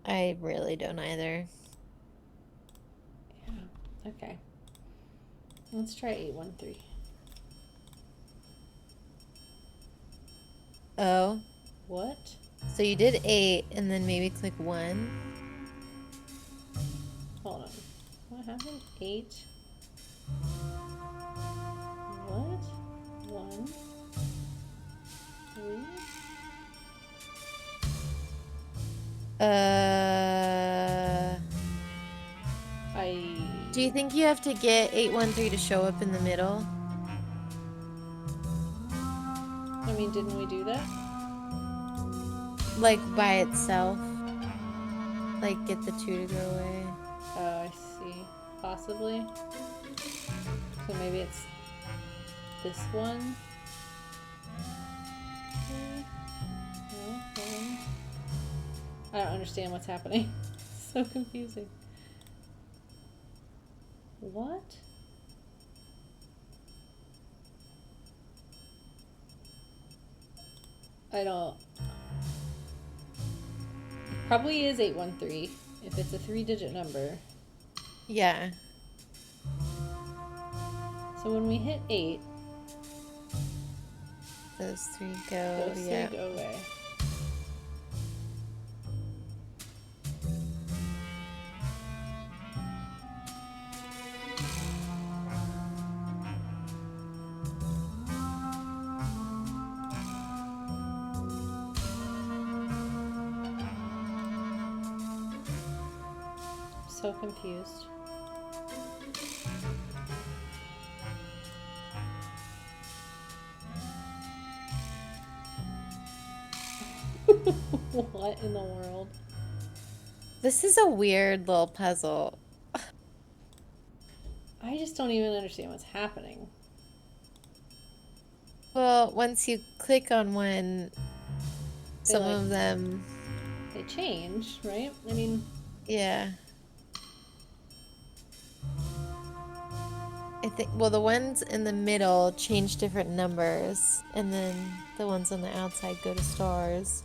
I really don't either. Yeah. Okay. Let's try 813. Oh. What? So you did 8 and then maybe click 1. Hold on. What happened? 8. What? 1. 3. Do you think you have to get 813 to show up in the middle? I mean, didn't we do that? Like by itself? Like get the 2 to go away? Oh, I see. Possibly. So maybe it's this one? No, 1. I don't understand what's happening. It's so confusing. What? I don't... It probably is 813 if it's a 3-digit number. Yeah. So when we hit 8, those 3 go. those 3 yeah. go away. So confused. What in the world? This is a weird little puzzle. I just don't even understand what's happening. Well, once you click on one, some like- of them, They change, right? I mean, yeah. I think, well, the ones in the middle change different numbers, and then the ones on the outside go to stars.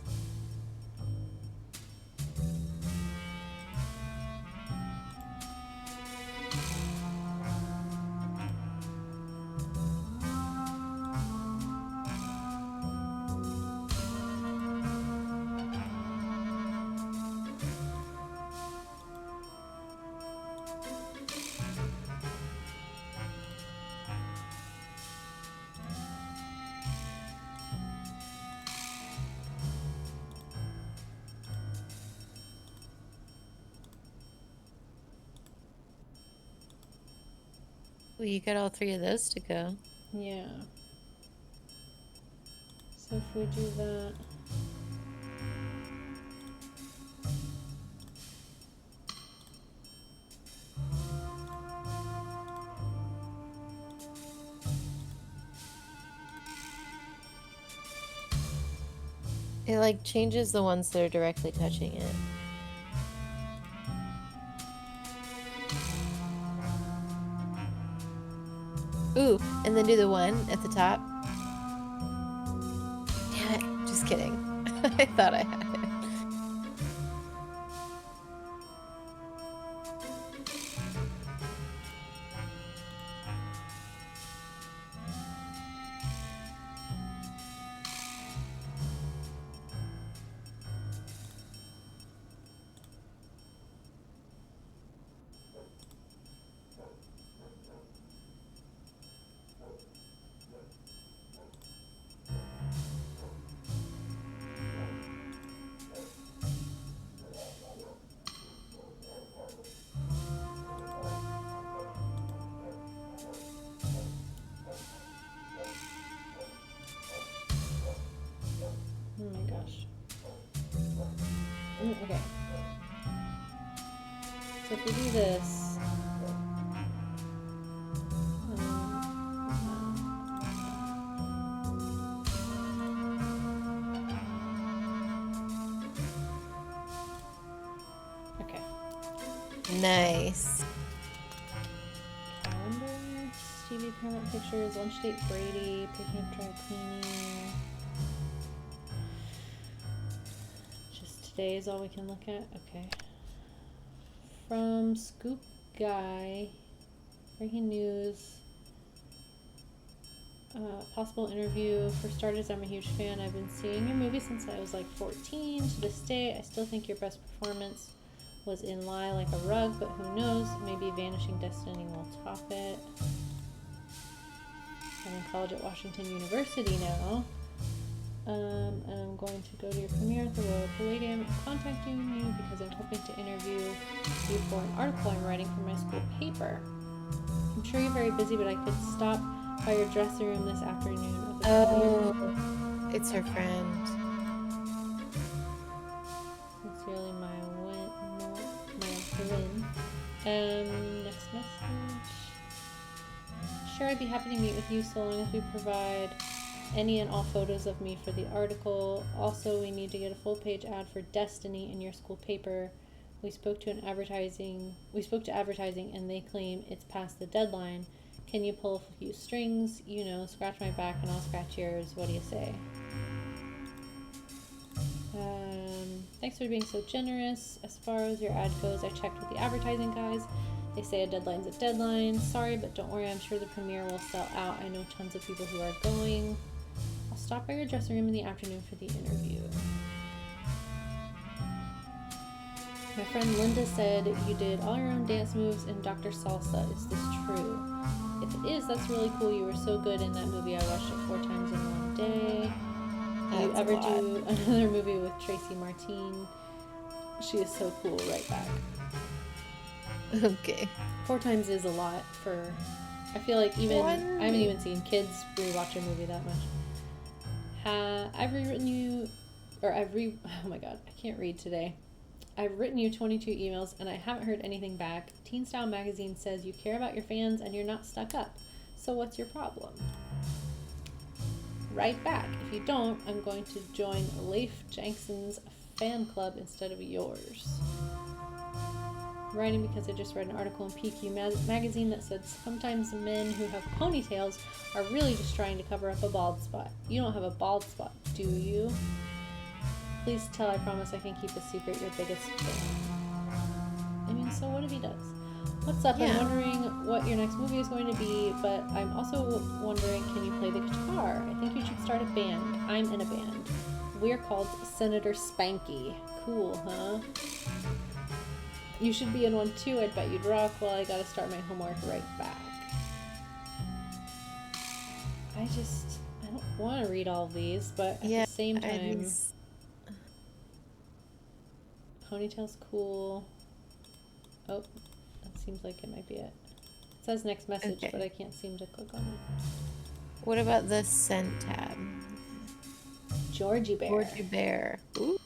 Well, you got all three of those to go. yeah. So if we do that. It like changes the ones that are directly touching it. Ooh, and then do the one at the top. Damn it, just kidding. I thought I had it. Oh my gosh. Okay. So if we do this. Okay. Nice. Calendar, Stevie permit pictures, lunch date Brady, picking up dry cleaning. Just today is all we can look at? Okay. From Scoop Guy, breaking news. Possible interview. For starters, I'm a huge fan. I've been seeing your movie since I was like 14. To this day, I still think your best performance was in Lie Like a Rug, but who knows? Maybe Vanishing Destiny will top it. I'm in college at Washington University now. And I'm going to go to your premiere at the Royal Palladium. I'm contacting you because I'm hoping to interview you for an article I'm writing for my school paper. I'm sure you're very busy, but I could stop by your dressing room this afternoon. Oh, it's her friend. Sincerely, my win. Next message. Sure, I'd be happy to meet with you so long as we provide any and all photos of me for the article. Also, we need to get a full page ad for Destiny in your school paper. We spoke to advertising and they claim it's past the deadline. Can you pull a few strings? You know, scratch my back and I'll scratch yours. What do you say? Thanks for being so generous. As far as your ad goes, I checked with the advertising guys. They say a deadline's a deadline. Sorry, but don't worry. I'm sure the premiere will sell out. I know tons of people who are going. I'll stop by your dressing room in the afternoon for the interview. My friend Linda said you did all your own dance moves in Dr. Salsa. Is this true? If it is, that's really cool. You were so good in that movie. I watched it 4 times in one day. Will you ever do another movie with Tracy Martin? She is so cool. Right back. Okay. 4 times is a lot for. I feel like I haven't even seen kids rewatch a movie that much. I've rewritten you oh my god, I can't read today. I've written you 22 emails and I haven't heard anything back. Teen Style Magazine says you care about your fans and you're not stuck up. So what's your problem? Write back. If you don't, I'm going to join Leif Jenkson's fan club instead of yours. I'm writing because I just read an article in PQ magazine that said sometimes men who have ponytails are really just trying to cover up a bald spot. You don't have a bald spot, do you? Please tell, I promise I can keep a secret, your biggest fan. I mean, so what if he does? What's up? Yeah. I'm wondering what your next movie is going to be, but I'm also wondering, can you play the guitar? I think you should start a band. I'm in a band. We're called Senator Spanky. Cool, huh? You should be in one too. I'd bet you'd rock. Well, I gotta start my homework right back. I don't want to read all of these, but at the same time... Ponytail's cool. Oh, that seems like it might be it. It says next message, but I can't seem to click on it. What about the sent tab? Georgie Bear. Georgie Bear. Ooh.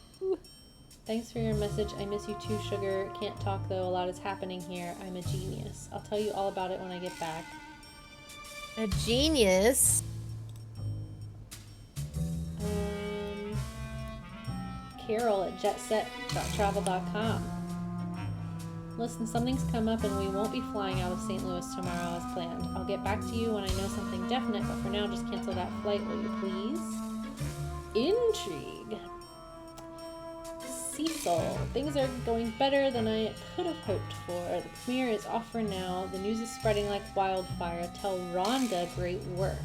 Thanks for your message. I miss you too, sugar. Can't talk though. A lot is happening here. I'm a genius. I'll tell you all about it when I get back. A genius? Carol at jetset.travel.com. Listen, something's come up and we won't be flying out of St. Louis tomorrow as planned. I'll get back to you when I know something definite, but for now just cancel that flight, will you please? Intrigue. Cecil. Things are going better than I could have hoped for. The premiere is off for now. The news is spreading like wildfire. Tell Rhonda great work.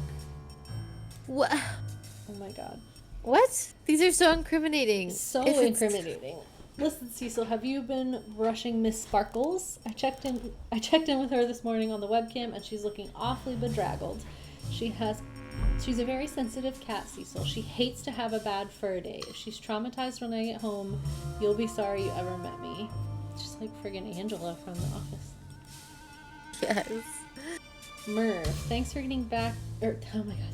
What? Oh my god. What? These are so incriminating. So incriminating. Listen, Cecil, have you been brushing Miss Sparkles? I checked in with her this morning on the webcam and she's looking awfully bedraggled. She's a very sensitive cat, Cecil. She hates to have a bad fur day. If she's traumatized when I get home, you'll be sorry you ever met me. It's just like friggin' Angela from The Office. Yes. Merv, thanks for getting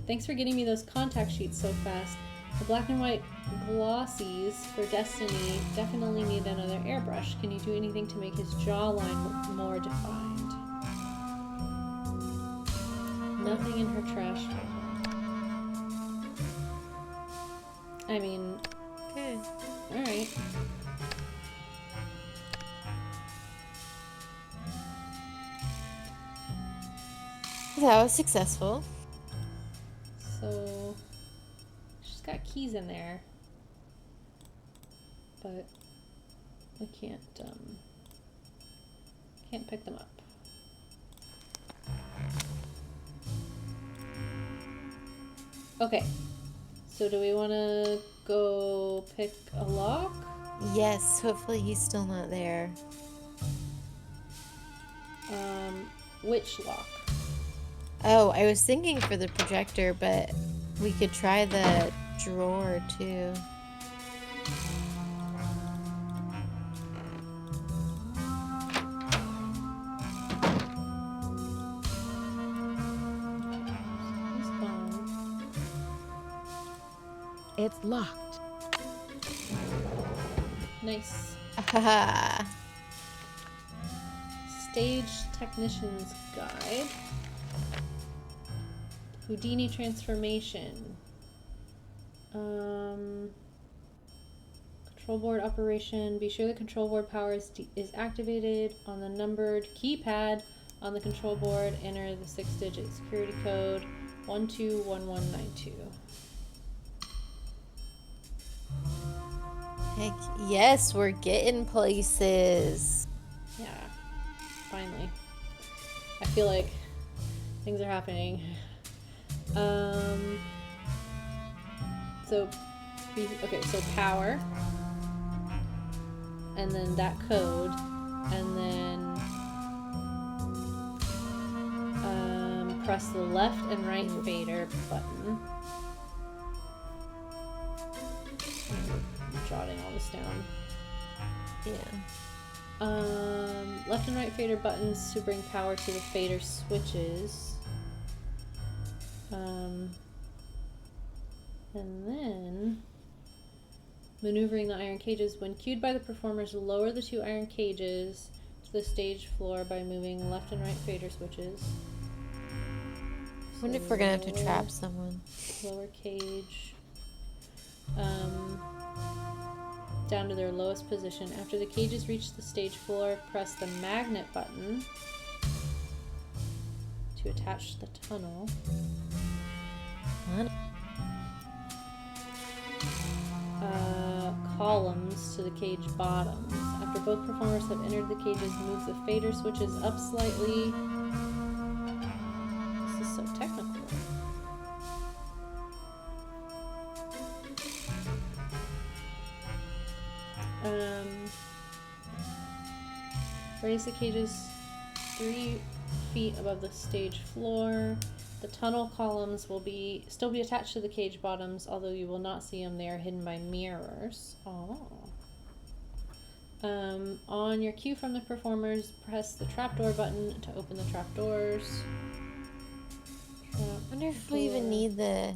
thanks for getting me those contact sheets so fast. The black and white glossies for Destiny definitely need another airbrush. Can you do anything to make his jawline look more defined? Nothing in her trash folder. I mean, okay. Alright. That was successful. So, she's got keys in there, but we can't pick them up. Okay, so do we want to go pick a lock? Yes, hopefully he's still not there. Which lock? Oh, I was thinking for the projector, but we could try the drawer too. It's locked. Nice. Haha. Stage Technician's Guide. Houdini Transformation. Control board operation. Be sure the control board power is activated on the numbered keypad on the control board. Enter the 6-digit security code 121192. Heck yes, we're getting places. Yeah, finally. I feel like things are happening. So power, and then that code, and then press the left and right fader button. I'm jotting all this down. Yeah. Left and right fader buttons to bring power to the fader switches. And then Maneuvering the iron cages. When cued by the performers, lower the 2 iron cages to the stage floor by moving left and right fader switches. I wonder if we're gonna have to trap someone. Lower cage. Down to their lowest position. After the cages reach the stage floor, press the magnet button to attach the tunnel. Columns to the cage bottoms. After both performers have entered the cages, move the fader switches up slightly. This is so technical. Raise the cages 3 feet above the stage floor. The tunnel columns will still be attached to the cage bottoms, although you will not see them. They are hidden by mirrors. Oh. On your cue from the performers, press the trapdoor button to open the trapdoors. I wonder if we even need the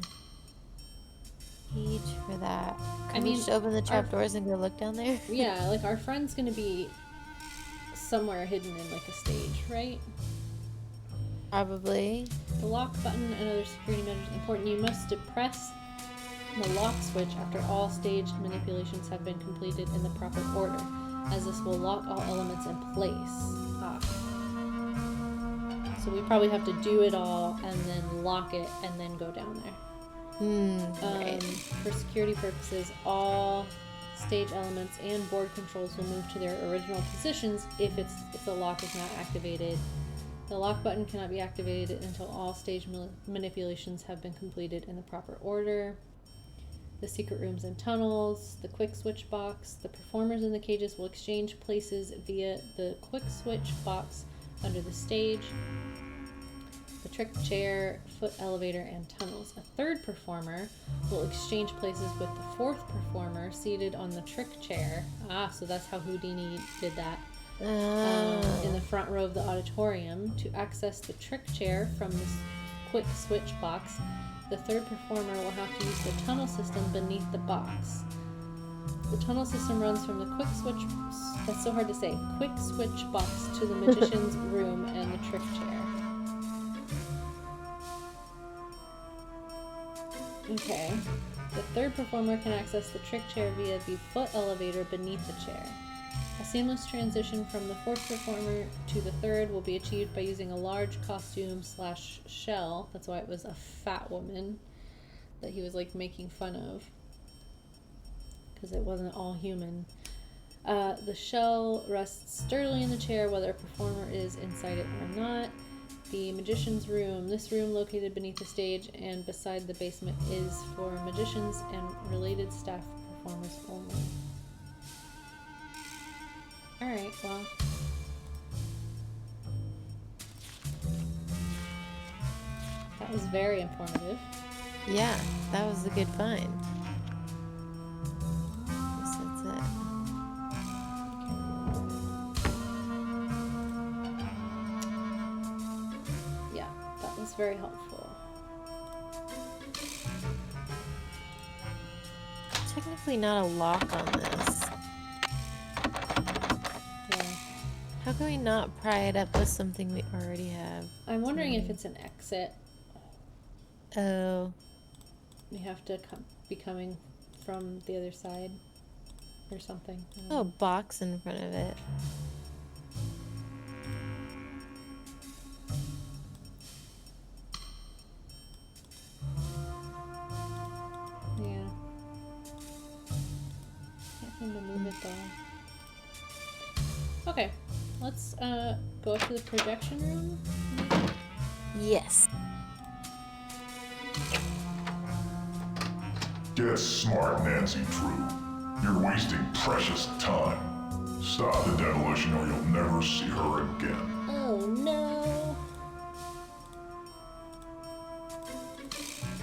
cage for that. Can we just open the trapdoors and go look down there? Yeah, like our friend's gonna be somewhere hidden in like a stage, right? Probably. The lock button and other security measures important. You must depress the lock switch after all stage manipulations have been completed in the proper order, as this will lock all elements in place. So we probably have to do it all and then lock it and then go down there. Right. For security purposes, all stage elements and board controls will move to their original positions if the lock is not activated. The lock button cannot be activated until all stage manipulations have been completed in the proper order. The secret rooms and tunnels, the quick switch box. The performers in the cages will exchange places via the quick switch box under the stage. The trick chair, foot elevator, and tunnels. A third performer will exchange places with the 4th performer seated on the trick chair. So that's how Houdini did that. In the front row of the auditorium. To access the trick chair from this quick switch box, the 3rd performer will have to use the tunnel system beneath the box. The tunnel system runs from the quick switch, that's so hard to say, quick switch box to the magician's room and the trick chair. Okay. The 3rd performer can access the trick chair via the foot elevator beneath the chair. A seamless transition from the 4th performer to the 3rd will be achieved by using a large costume / shell. That's why it was a fat woman that he was like making fun of, because it wasn't all human. The shell rests sturdily in the chair whether a performer is inside it or not. The magician's room. This room, located beneath the stage and beside the basement, is for magicians and related staff performers only. Alright, well. That was very informative. Yeah, that was a good find. I guess that's it. Yeah, that was very helpful. Technically not a lock on this. How can we not pry it up with something we already have? I'm wondering if it's an exit. Oh. You have to be coming from the other side or something. Oh, a box in front of it. Yeah. Can't seem to move it though. Okay. Let's go up to the projection room. Yes. Get smart, Nancy Drew. You're wasting precious time. Stop the demolition or you'll never see her again. Oh no.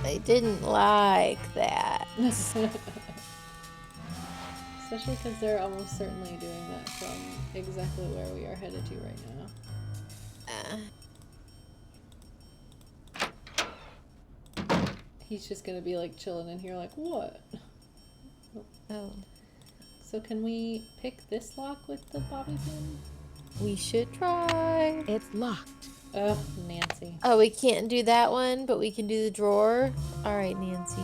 I didn't like that. Especially because they're almost certainly doing that from exactly where we are headed to right now. He's just gonna be like chilling in here like, what? Oh. So can we pick this lock with the bobby pin? We should try. It's locked. Ugh, Nancy. Oh, we can't do that one, but we can do the drawer. All right, Nancy.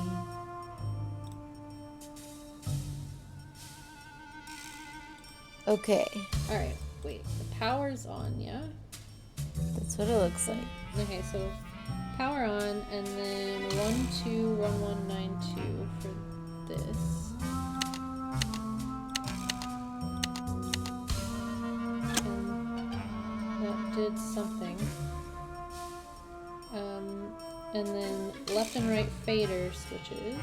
Okay. All right, wait. The power's on, yeah? That's what it looks like. Okay, so power on, and then 121192 for this. And that did something. And then left and right fader switches.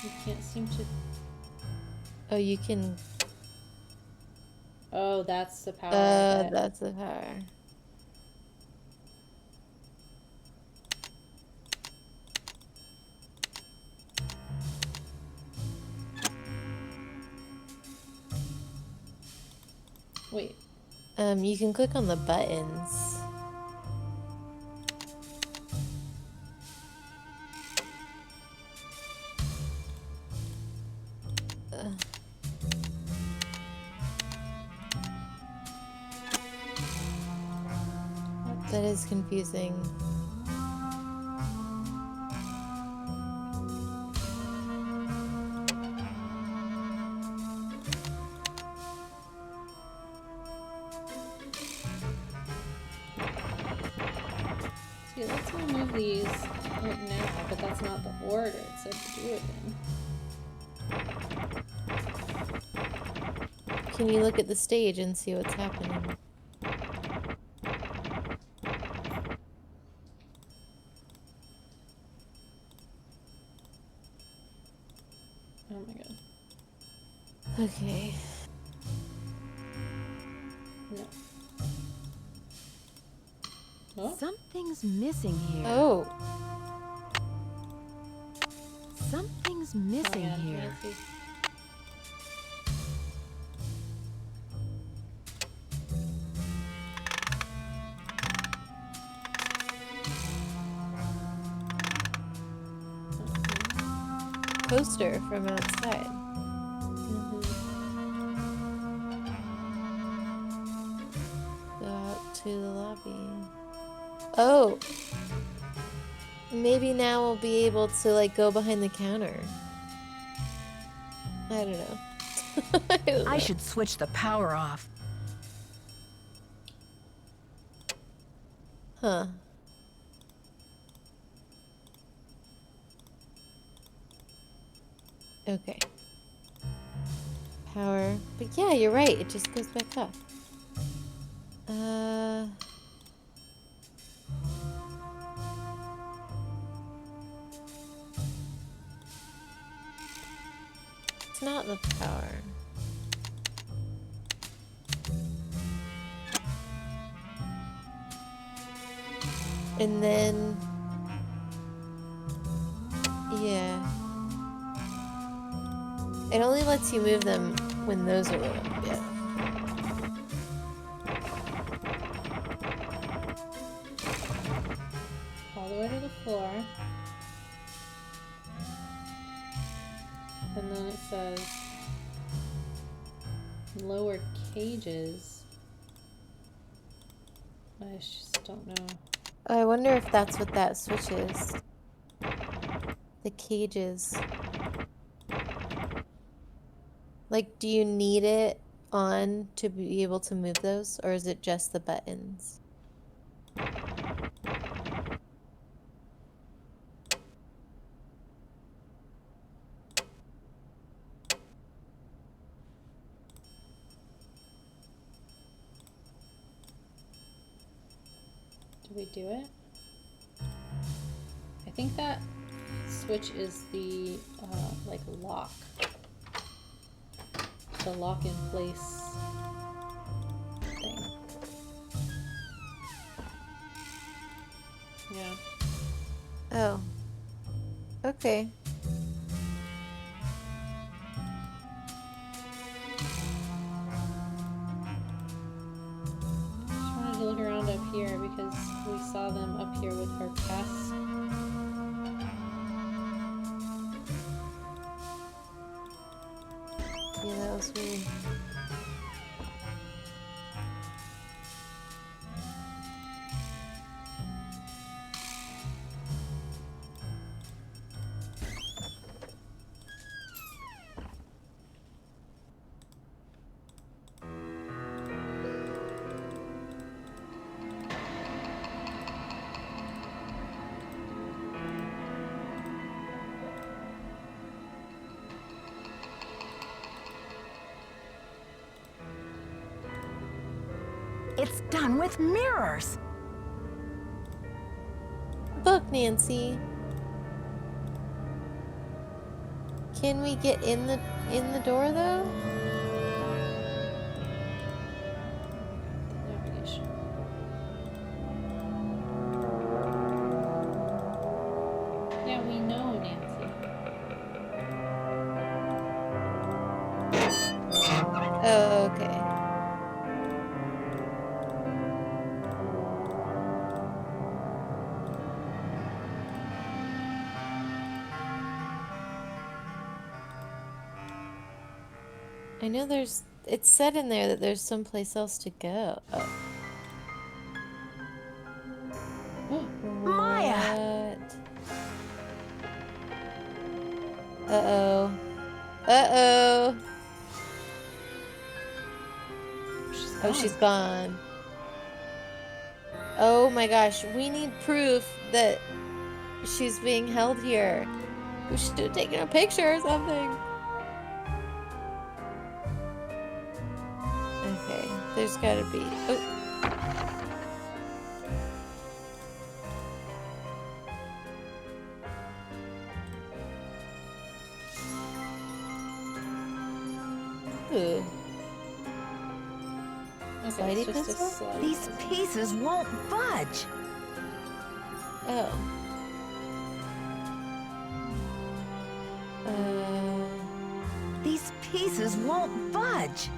You can't seem to. Oh, you can. Oh, that's the power. of it. That's the power. Wait. You can click on the buttons. That is confusing. See, let's remove these right now, but that's not the order it said to do it in. Can you look at the stage and see what's happening? Oh my god. Okay. No. Oh? Something's missing here. Oh. Something's missing Oh, yeah, here. Nancy. Poster from outside. Go out to the lobby. Oh. Maybe now we'll be able to like go behind the counter. I don't know. I don't know. I should switch the power off. Huh. Okay. Power. But yeah, you're right. It just goes back up. It's not the power. And then... yeah. It only lets you move them when those are lit up, yeah. All the way to the floor. And then it says lower cages. I just don't know. I wonder if that's what that switch is. The cages. Like, do you need it on to be able to move those, or is it just the buttons? Do we do it? I think that switch is the like lock. The lock in place thing. Yeah. Oh. Okay. Just wanted to look around up here because we saw them up here with her pass. was weird. It's done with mirrors. Look, Nancy. Can we get in the door though? Navigation. Yeah, we know, Nancy. Oh, okay. I know it's said in there that there's someplace else to go. Oh. Maya! What? Uh-oh. Uh-oh. Oh, she's gone. Oh my gosh, we need proof that she's being held here. We should have taken a picture or something. Okay, there's gotta be. Oh. Ooh. Okay, Slidey it's just a pencil? slide. These pieces won't budge. Oh. These pieces won't budge.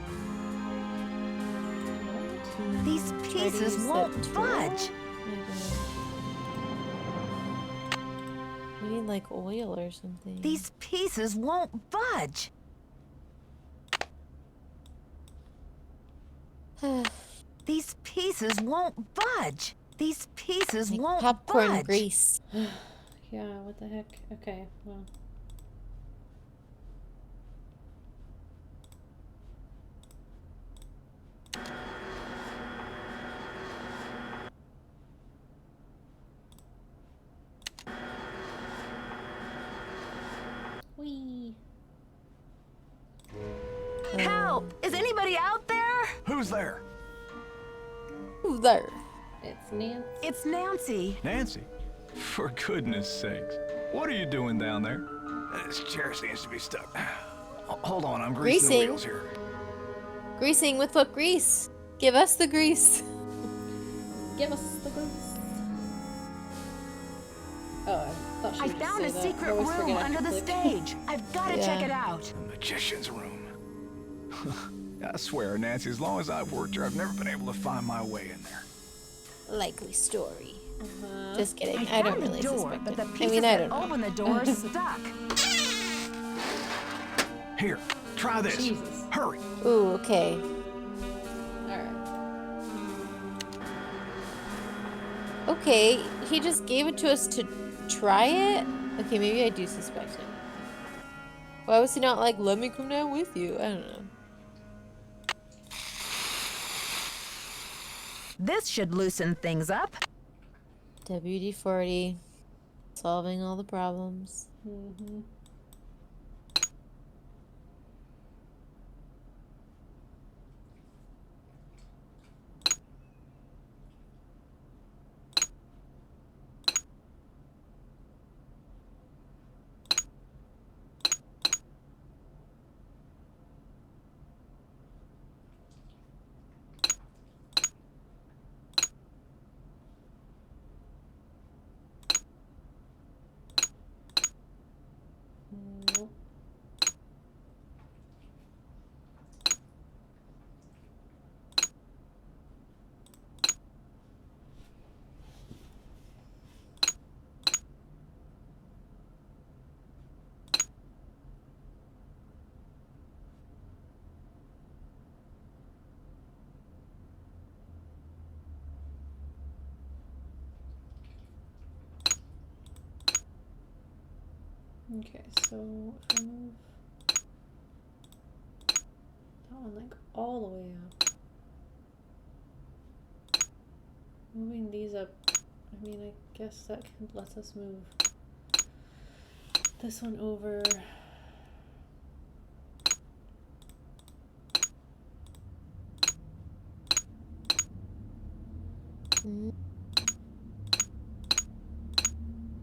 These pieces won't budge. We need like oil or something. These pieces won't budge. These pieces won't budge. These pieces Like won't popcorn budge. grease. Yeah, what the heck? Okay, well. Whee! Help! Is anybody out there? Who's there? Who's there? It's Nancy. It's Nancy. Nancy? For goodness sakes. What are you doing down there? This chair seems to be stuck. Hold on, I'm greasing the wheels here. Greasing with what grease? Give us the grease. Give us the grease. Oh, I thought she I would just found say a that. secret I always room forget I have under to the click. stage. I've got to check it out. The magician's room. I swear, Nancy, as long as I've worked here, I've never been able to find my way in there. Likely story. Uh-huh. Just kidding. I I don't found really the door, suspect but it. the I pieces mean, I that don't know. open the door are stuck. Here, try this. Jesus. Hurry. Ooh, okay. Alright. Okay, he just gave it to us to try it? Okay, maybe I do suspect him. Why was he not like, let me come down with you? I don't know. This should loosen things up. WD-40. Solving all the problems. Mm-hmm. Okay, so if I move that one like all the way up. Moving these up, I mean, I guess that lets us move this one over.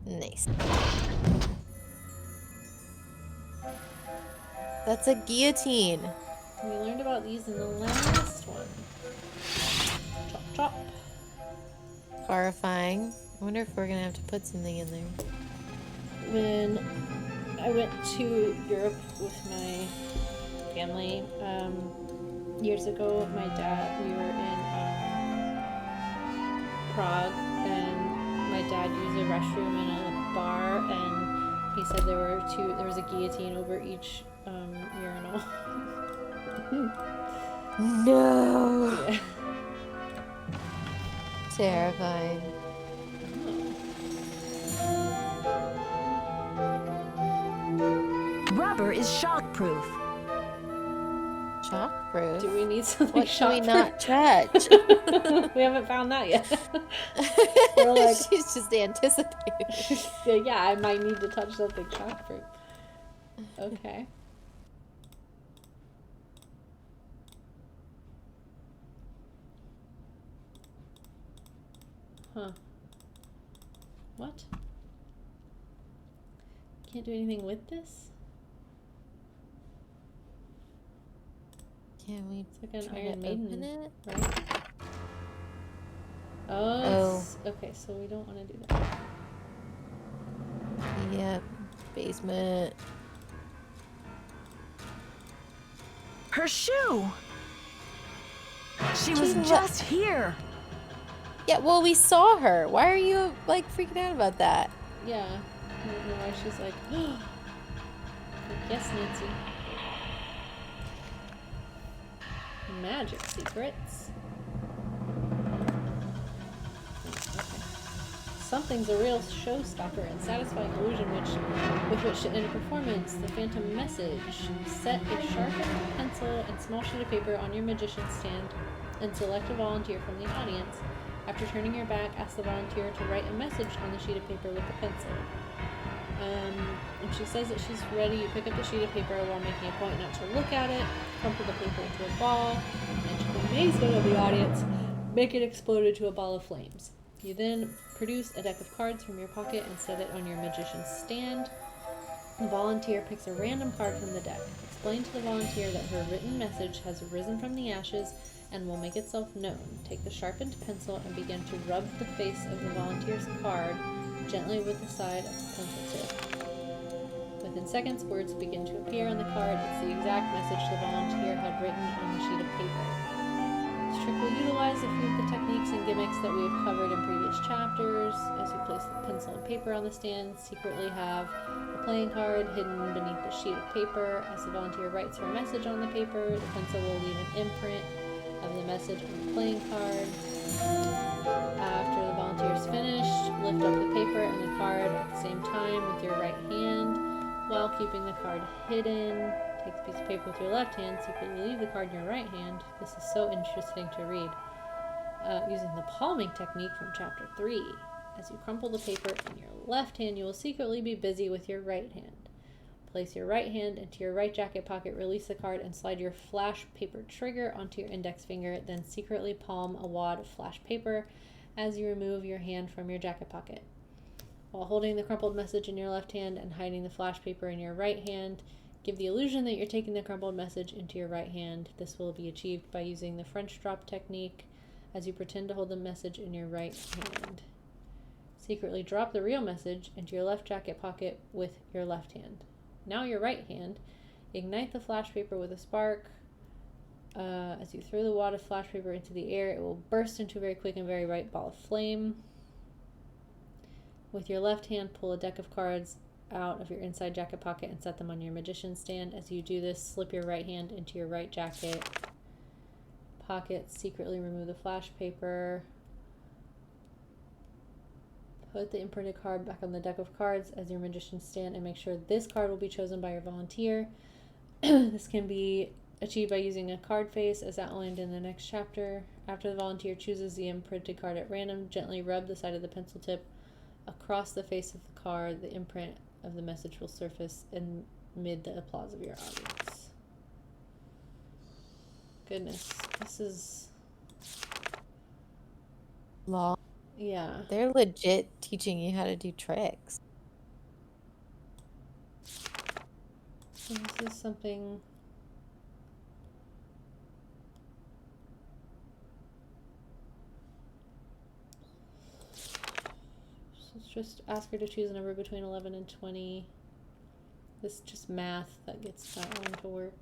Nice. That's a guillotine. We learned about these in the last one. Chop, chop. Horrifying. I wonder if we're gonna have to put something in there. When I went to Europe with my family years ago, we were in Prague, and my dad used a restroom in a bar, and he said there was a guillotine over each urinal. No. Yeah. Terrifying. Rubber is shockproof. Shockproof? Do we need something What should we shockproof? not touch? We haven't found that yet. We're like, she's just anticipating. yeah, I might need to touch something shockproof. Okay. Huh. What? Can't do anything with this? Can we It's like an try Iron to Maiden, open it? right? Oh. Okay, so we don't want to do that. Yep. Basement. Her shoe! She was She's just here! Yeah, well, we saw her. Why are you, like, freaking out about that? Yeah. I don't know why she's like, yes, Nancy. Magic secrets. Okay. Something's a real showstopper and satisfying illusion with which to end a performance. The phantom message. Set a sharpened pencil and small sheet of paper on your magician's stand and select a volunteer from the audience. After turning your back, ask the volunteer to write a message on the sheet of paper with the pencil. When she says that she's ready, you pick up the sheet of paper while making a point not to look at it, crumple the paper into a ball, and to the amazement of the audience, make it explode into a ball of flames. You then produce a deck of cards from your pocket and set it on your magician's stand. The volunteer picks a random card from the deck. Explain to the volunteer that her written message has arisen from the ashes and will make itself known. Take the sharpened pencil and begin to rub the face of the volunteer's card gently with the side of the pencil tip. Within seconds, words begin to appear on the card. It's the exact message the volunteer had written on the sheet of paper. This trick will utilize a few of the techniques and gimmicks that we have covered in previous chapters. As you place the pencil and paper on the stand, secretly have a playing card hidden beneath the sheet of paper. As the volunteer writes her message on the paper, the pencil will leave an imprint of the message on the playing card. After the volunteer is finished, lift up the paper and the card at the same time with your right hand while keeping the card hidden. Take a piece of paper with your left hand, secretly leave the card in your right hand. This is so interesting to read. Using the palming technique from chapter 3. As you crumple the paper in your left hand, you will secretly be busy with your right hand. Place your right hand into your right jacket pocket, release the card, and slide your flash paper trigger onto your index finger. Then secretly palm a wad of flash paper as you remove your hand from your jacket pocket. While holding the crumpled message in your left hand and hiding the flash paper in your right hand, give the illusion that you're taking the crumpled message into your right hand. This will be achieved by using the French drop technique as you pretend to hold the message in your right hand. Secretly drop the real message into your left jacket pocket with your left hand. Now your right hand, ignite the flash paper with a spark. As you throw the wad of flash paper into the air, it will burst into a very quick and very bright ball of flame. With your left hand, pull a deck of cards out of your inside jacket pocket and set them on your magician's stand. As you do this, slip your right hand into your right jacket pocket, secretly remove the flash paper. Put the imprinted card back on the deck of cards as your magician stand and make sure this card will be chosen by your volunteer. This can be achieved by using a card face as outlined in the next chapter. After the volunteer chooses the imprinted card at random, gently rub the side of the pencil tip across the face of the card. The imprint of the message will surface amid the applause of your audience. Goodness, this is Law. Yeah. They're legit teaching you how to do tricks. So this is something. So just ask her to choose a number between 11 and 20. This is just math that gets that one to work.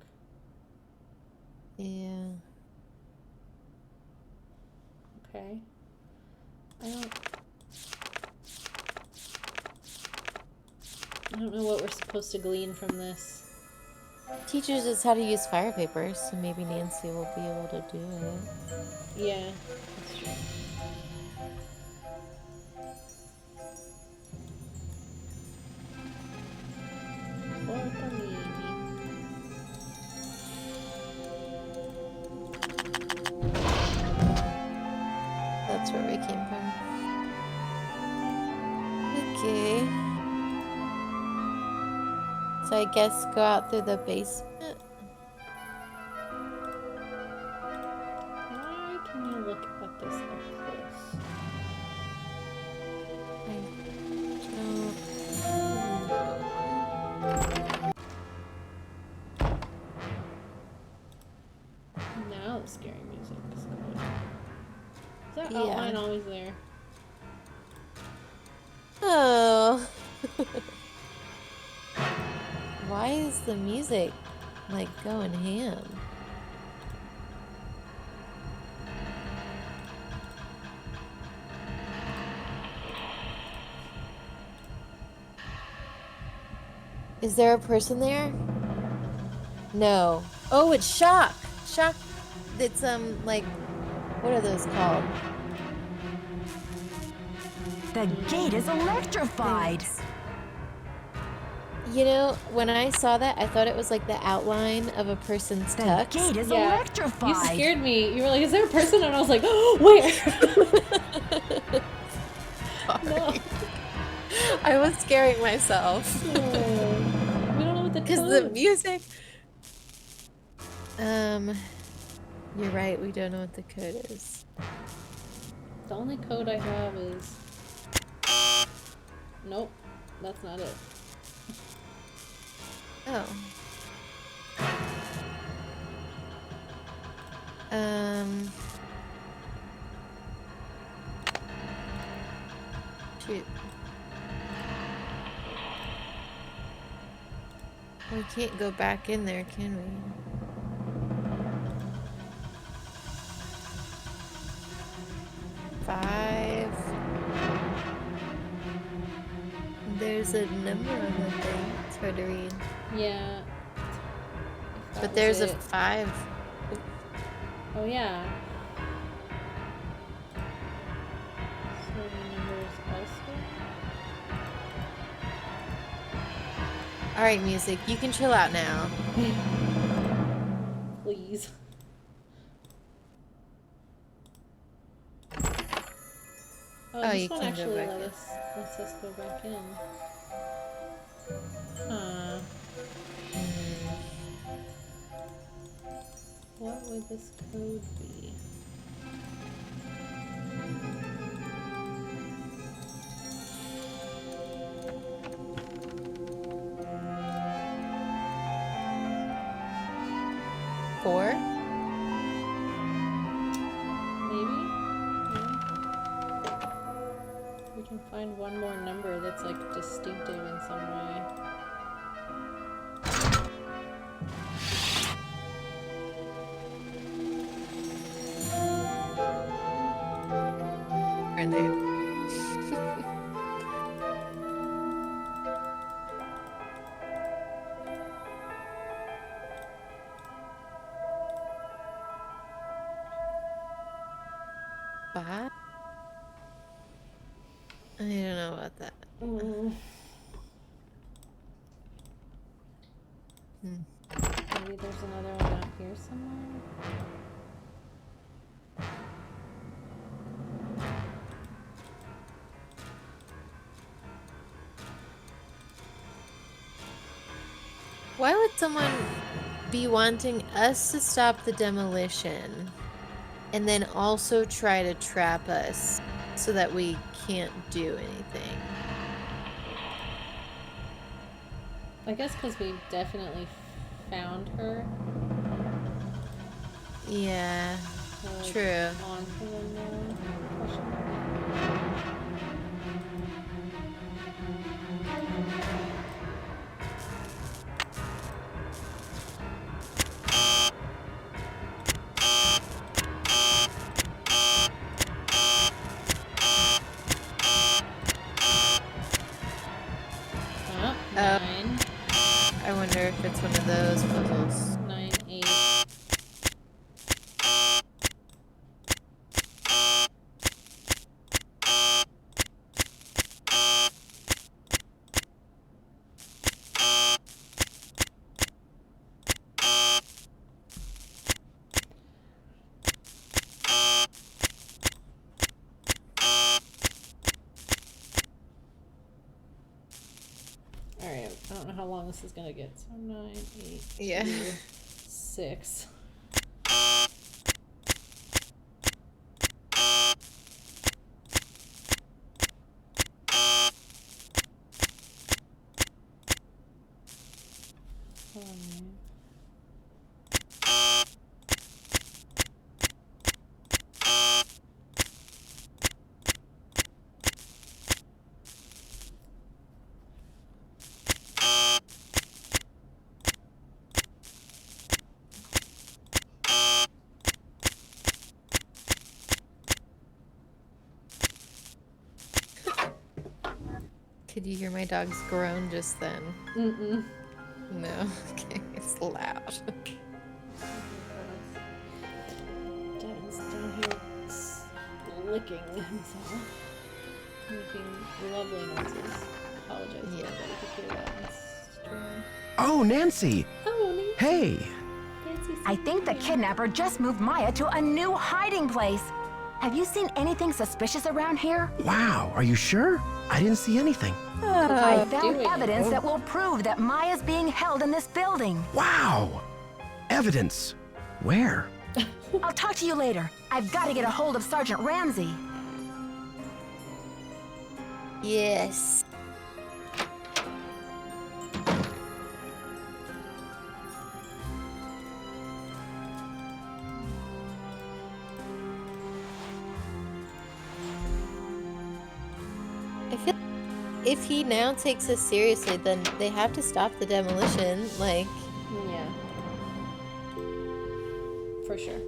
Yeah. Okay. I don't know what we're supposed to glean from this. Teaches us how to use fire paper, so maybe Nancy will be able to do it. Yeah, that's true. That's where we came from. Okay. So I guess go out through the basement. Why can you look at this up close? Now the scary music is going. Is that outline always there? Oh. Why is the music like going ham? Is there a person there? No. Oh, it's Shock. Shock. It's like, what are those called? The gate is electrified. You know, when I saw that, I thought it was like the outline of a person's tux. The gate is electrified. You scared me. You were like, is there a person? And I was like, oh, where? No. I was scaring myself. We don't know what the Because the music. You're right. We don't know what the code is. The only code I have is. Nope, that's not it. Oh. Shoot. We can't go back in there, can we? Five. There's a number on the thing. It's hard to read. Yeah. But there's a 5. Oh yeah. So the numbers elsewhere. Alright, music. You can chill out now. Please. Oh, Oh, this you one can go actually back in. lets us go back in. Huh. What would this code be? Four? Maybe? Yeah. We can find one more number that's like distinctive in some way. Are they? Five? I don't know about that. Maybe there's another one out here somewhere. Why would someone be wanting us to stop the demolition and then also try to trap us so that we can't do anything? I guess because we definitely found her. Yeah, So, like, true. On to the known question mark. Oh, 9. I wonder if it's one of those puzzles. 9, 8. Alright, I don't know how long this is gonna get. So 9, 8, Yeah. 2, 6. Could you hear my dog's groan just then? Mm-mm. No? Okay, it's loud. Dad's down here licking himself. Making lovely noises. Apologize if anybody could hear that. It's streaming. Oh, Nancy! Oh, Nancy. Hey! I think the kidnapper just moved Maya to a new hiding place. Have you seen anything suspicious around here? Wow, are you sure? I didn't see anything. I found evidence that will prove that Maya's being held in this building. Wow! Evidence. Where? I'll talk to you later. I've got to get a hold of Sergeant Ramsey. Yes. I feel if he now takes us seriously, then they have to stop the demolition. Like, Yeah. For sure.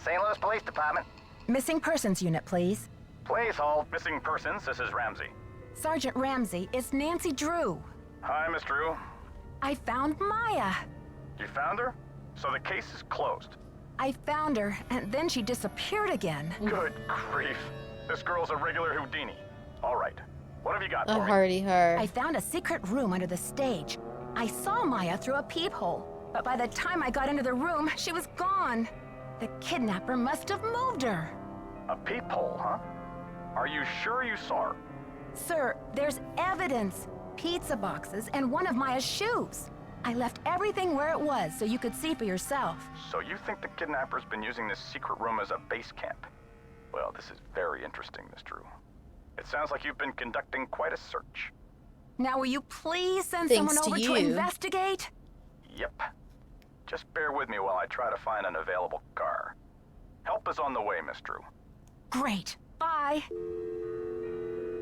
St. Louis Police Department. Missing persons unit, please. Please hold missing persons. This is Ramsey. Sergeant Ramsey, it's Nancy Drew. Hi, Miss Drew. I found Maya. You found her? So the case is closed. I found her, and then she disappeared again. Good grief. This girl's a regular Houdini. All right. What have you got a for me? hardy heart. I found a secret room under the stage. I saw Maya through a peephole, but by the time I got into the room, she was gone. The kidnapper must have moved her. A peephole, huh? Are you sure you saw her? Sir, there's evidence. Pizza boxes and one of Maya's shoes. I left everything where it was so you could see for yourself. So you think the kidnapper's been using this secret room as a base camp? Well, this is very interesting, Miss Drew. It sounds like you've been conducting quite a search. Now will you please send Thanks someone over to to you. investigate? Yep. Just bear with me while I try to find an available car. Help is on the way, Miss Drew. Great. Bye.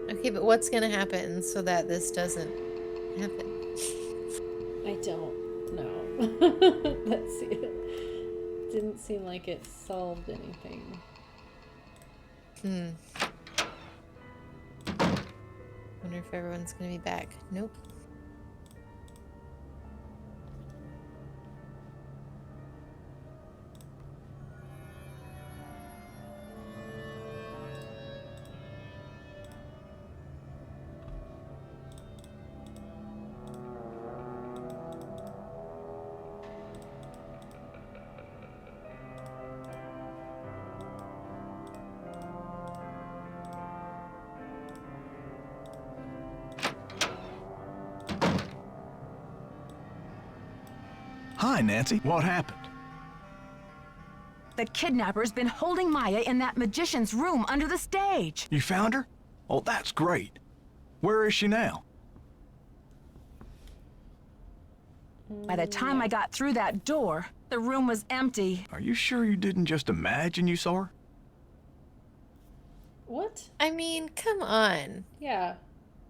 Okay, but what's gonna happen so that this doesn't happen? I don't know. That's it. Didn't seem like it solved anything. Wonder if everyone's gonna be back. Nope. Hi, Nancy. What happened? The kidnapper's been holding Maya in that magician's room under the stage. You found her? Oh, that's great. Where is she now? By the time I got through that door, the room was empty. Are you sure you didn't just imagine you saw her? What? I mean, come on. Yeah.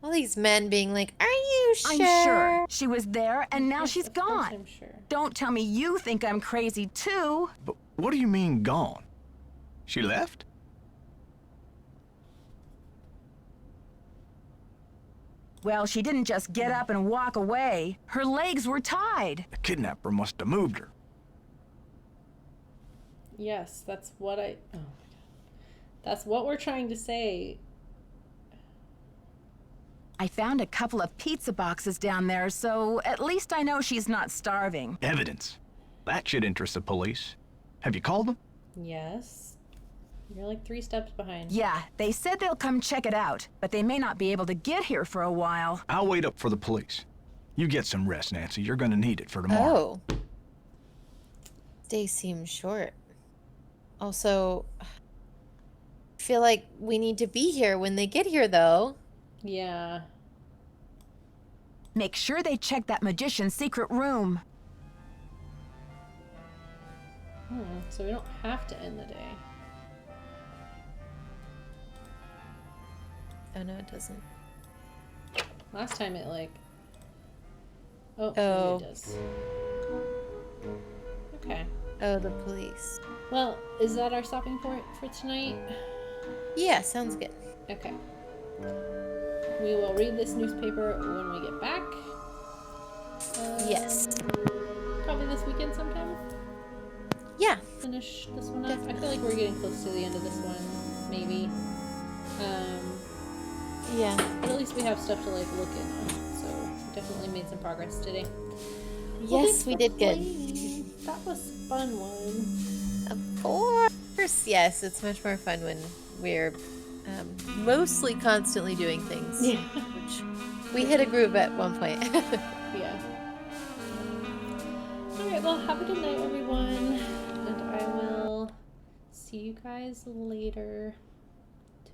All these men being like, are you sure? I'm sure she was there, and now she's Of course gone. I'm sure. Don't tell me you think I'm crazy, too. But what do you mean gone? She left? Well, she didn't just get up and walk away. Her legs were tied. The kidnapper must have moved her. Yes, that's what I... Oh my god. That's what we're trying to say. I found a couple of pizza boxes down there, so at least I know she's not starving. Evidence. That should interest the police. Have you called them? Yes. You're like 3 steps behind. Yeah, they said they'll come check it out, but they may not be able to get here for a while. I'll wait up for the police. You get some rest, Nancy. You're gonna need it for tomorrow. Oh. Day seems short. Also, I feel like we need to be here when they get here, though. Yeah. Make sure they check that magician's secret room. So we don't have to end the day. Oh, no, it doesn't. Last time it like... Oh, Oh. maybe it does. Okay. Oh, the police. Well, is that our stopping point for tonight? Yeah, sounds good. Okay. We will read this newspaper when we get back. Yes. Probably this weekend sometime. Yeah. Finish this one up. I feel like we're getting close to the end of this one, maybe. Yeah. But at least we have stuff to like look in on. So we definitely made some progress today. Yes, we did good. That was a fun one. Of course. Yes, it's much more fun when we're mostly constantly doing things. Yeah. Which we hit a groove at one point. Yeah. Alright, well, have a good night, everyone. And I will see you guys later.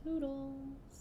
Toodles.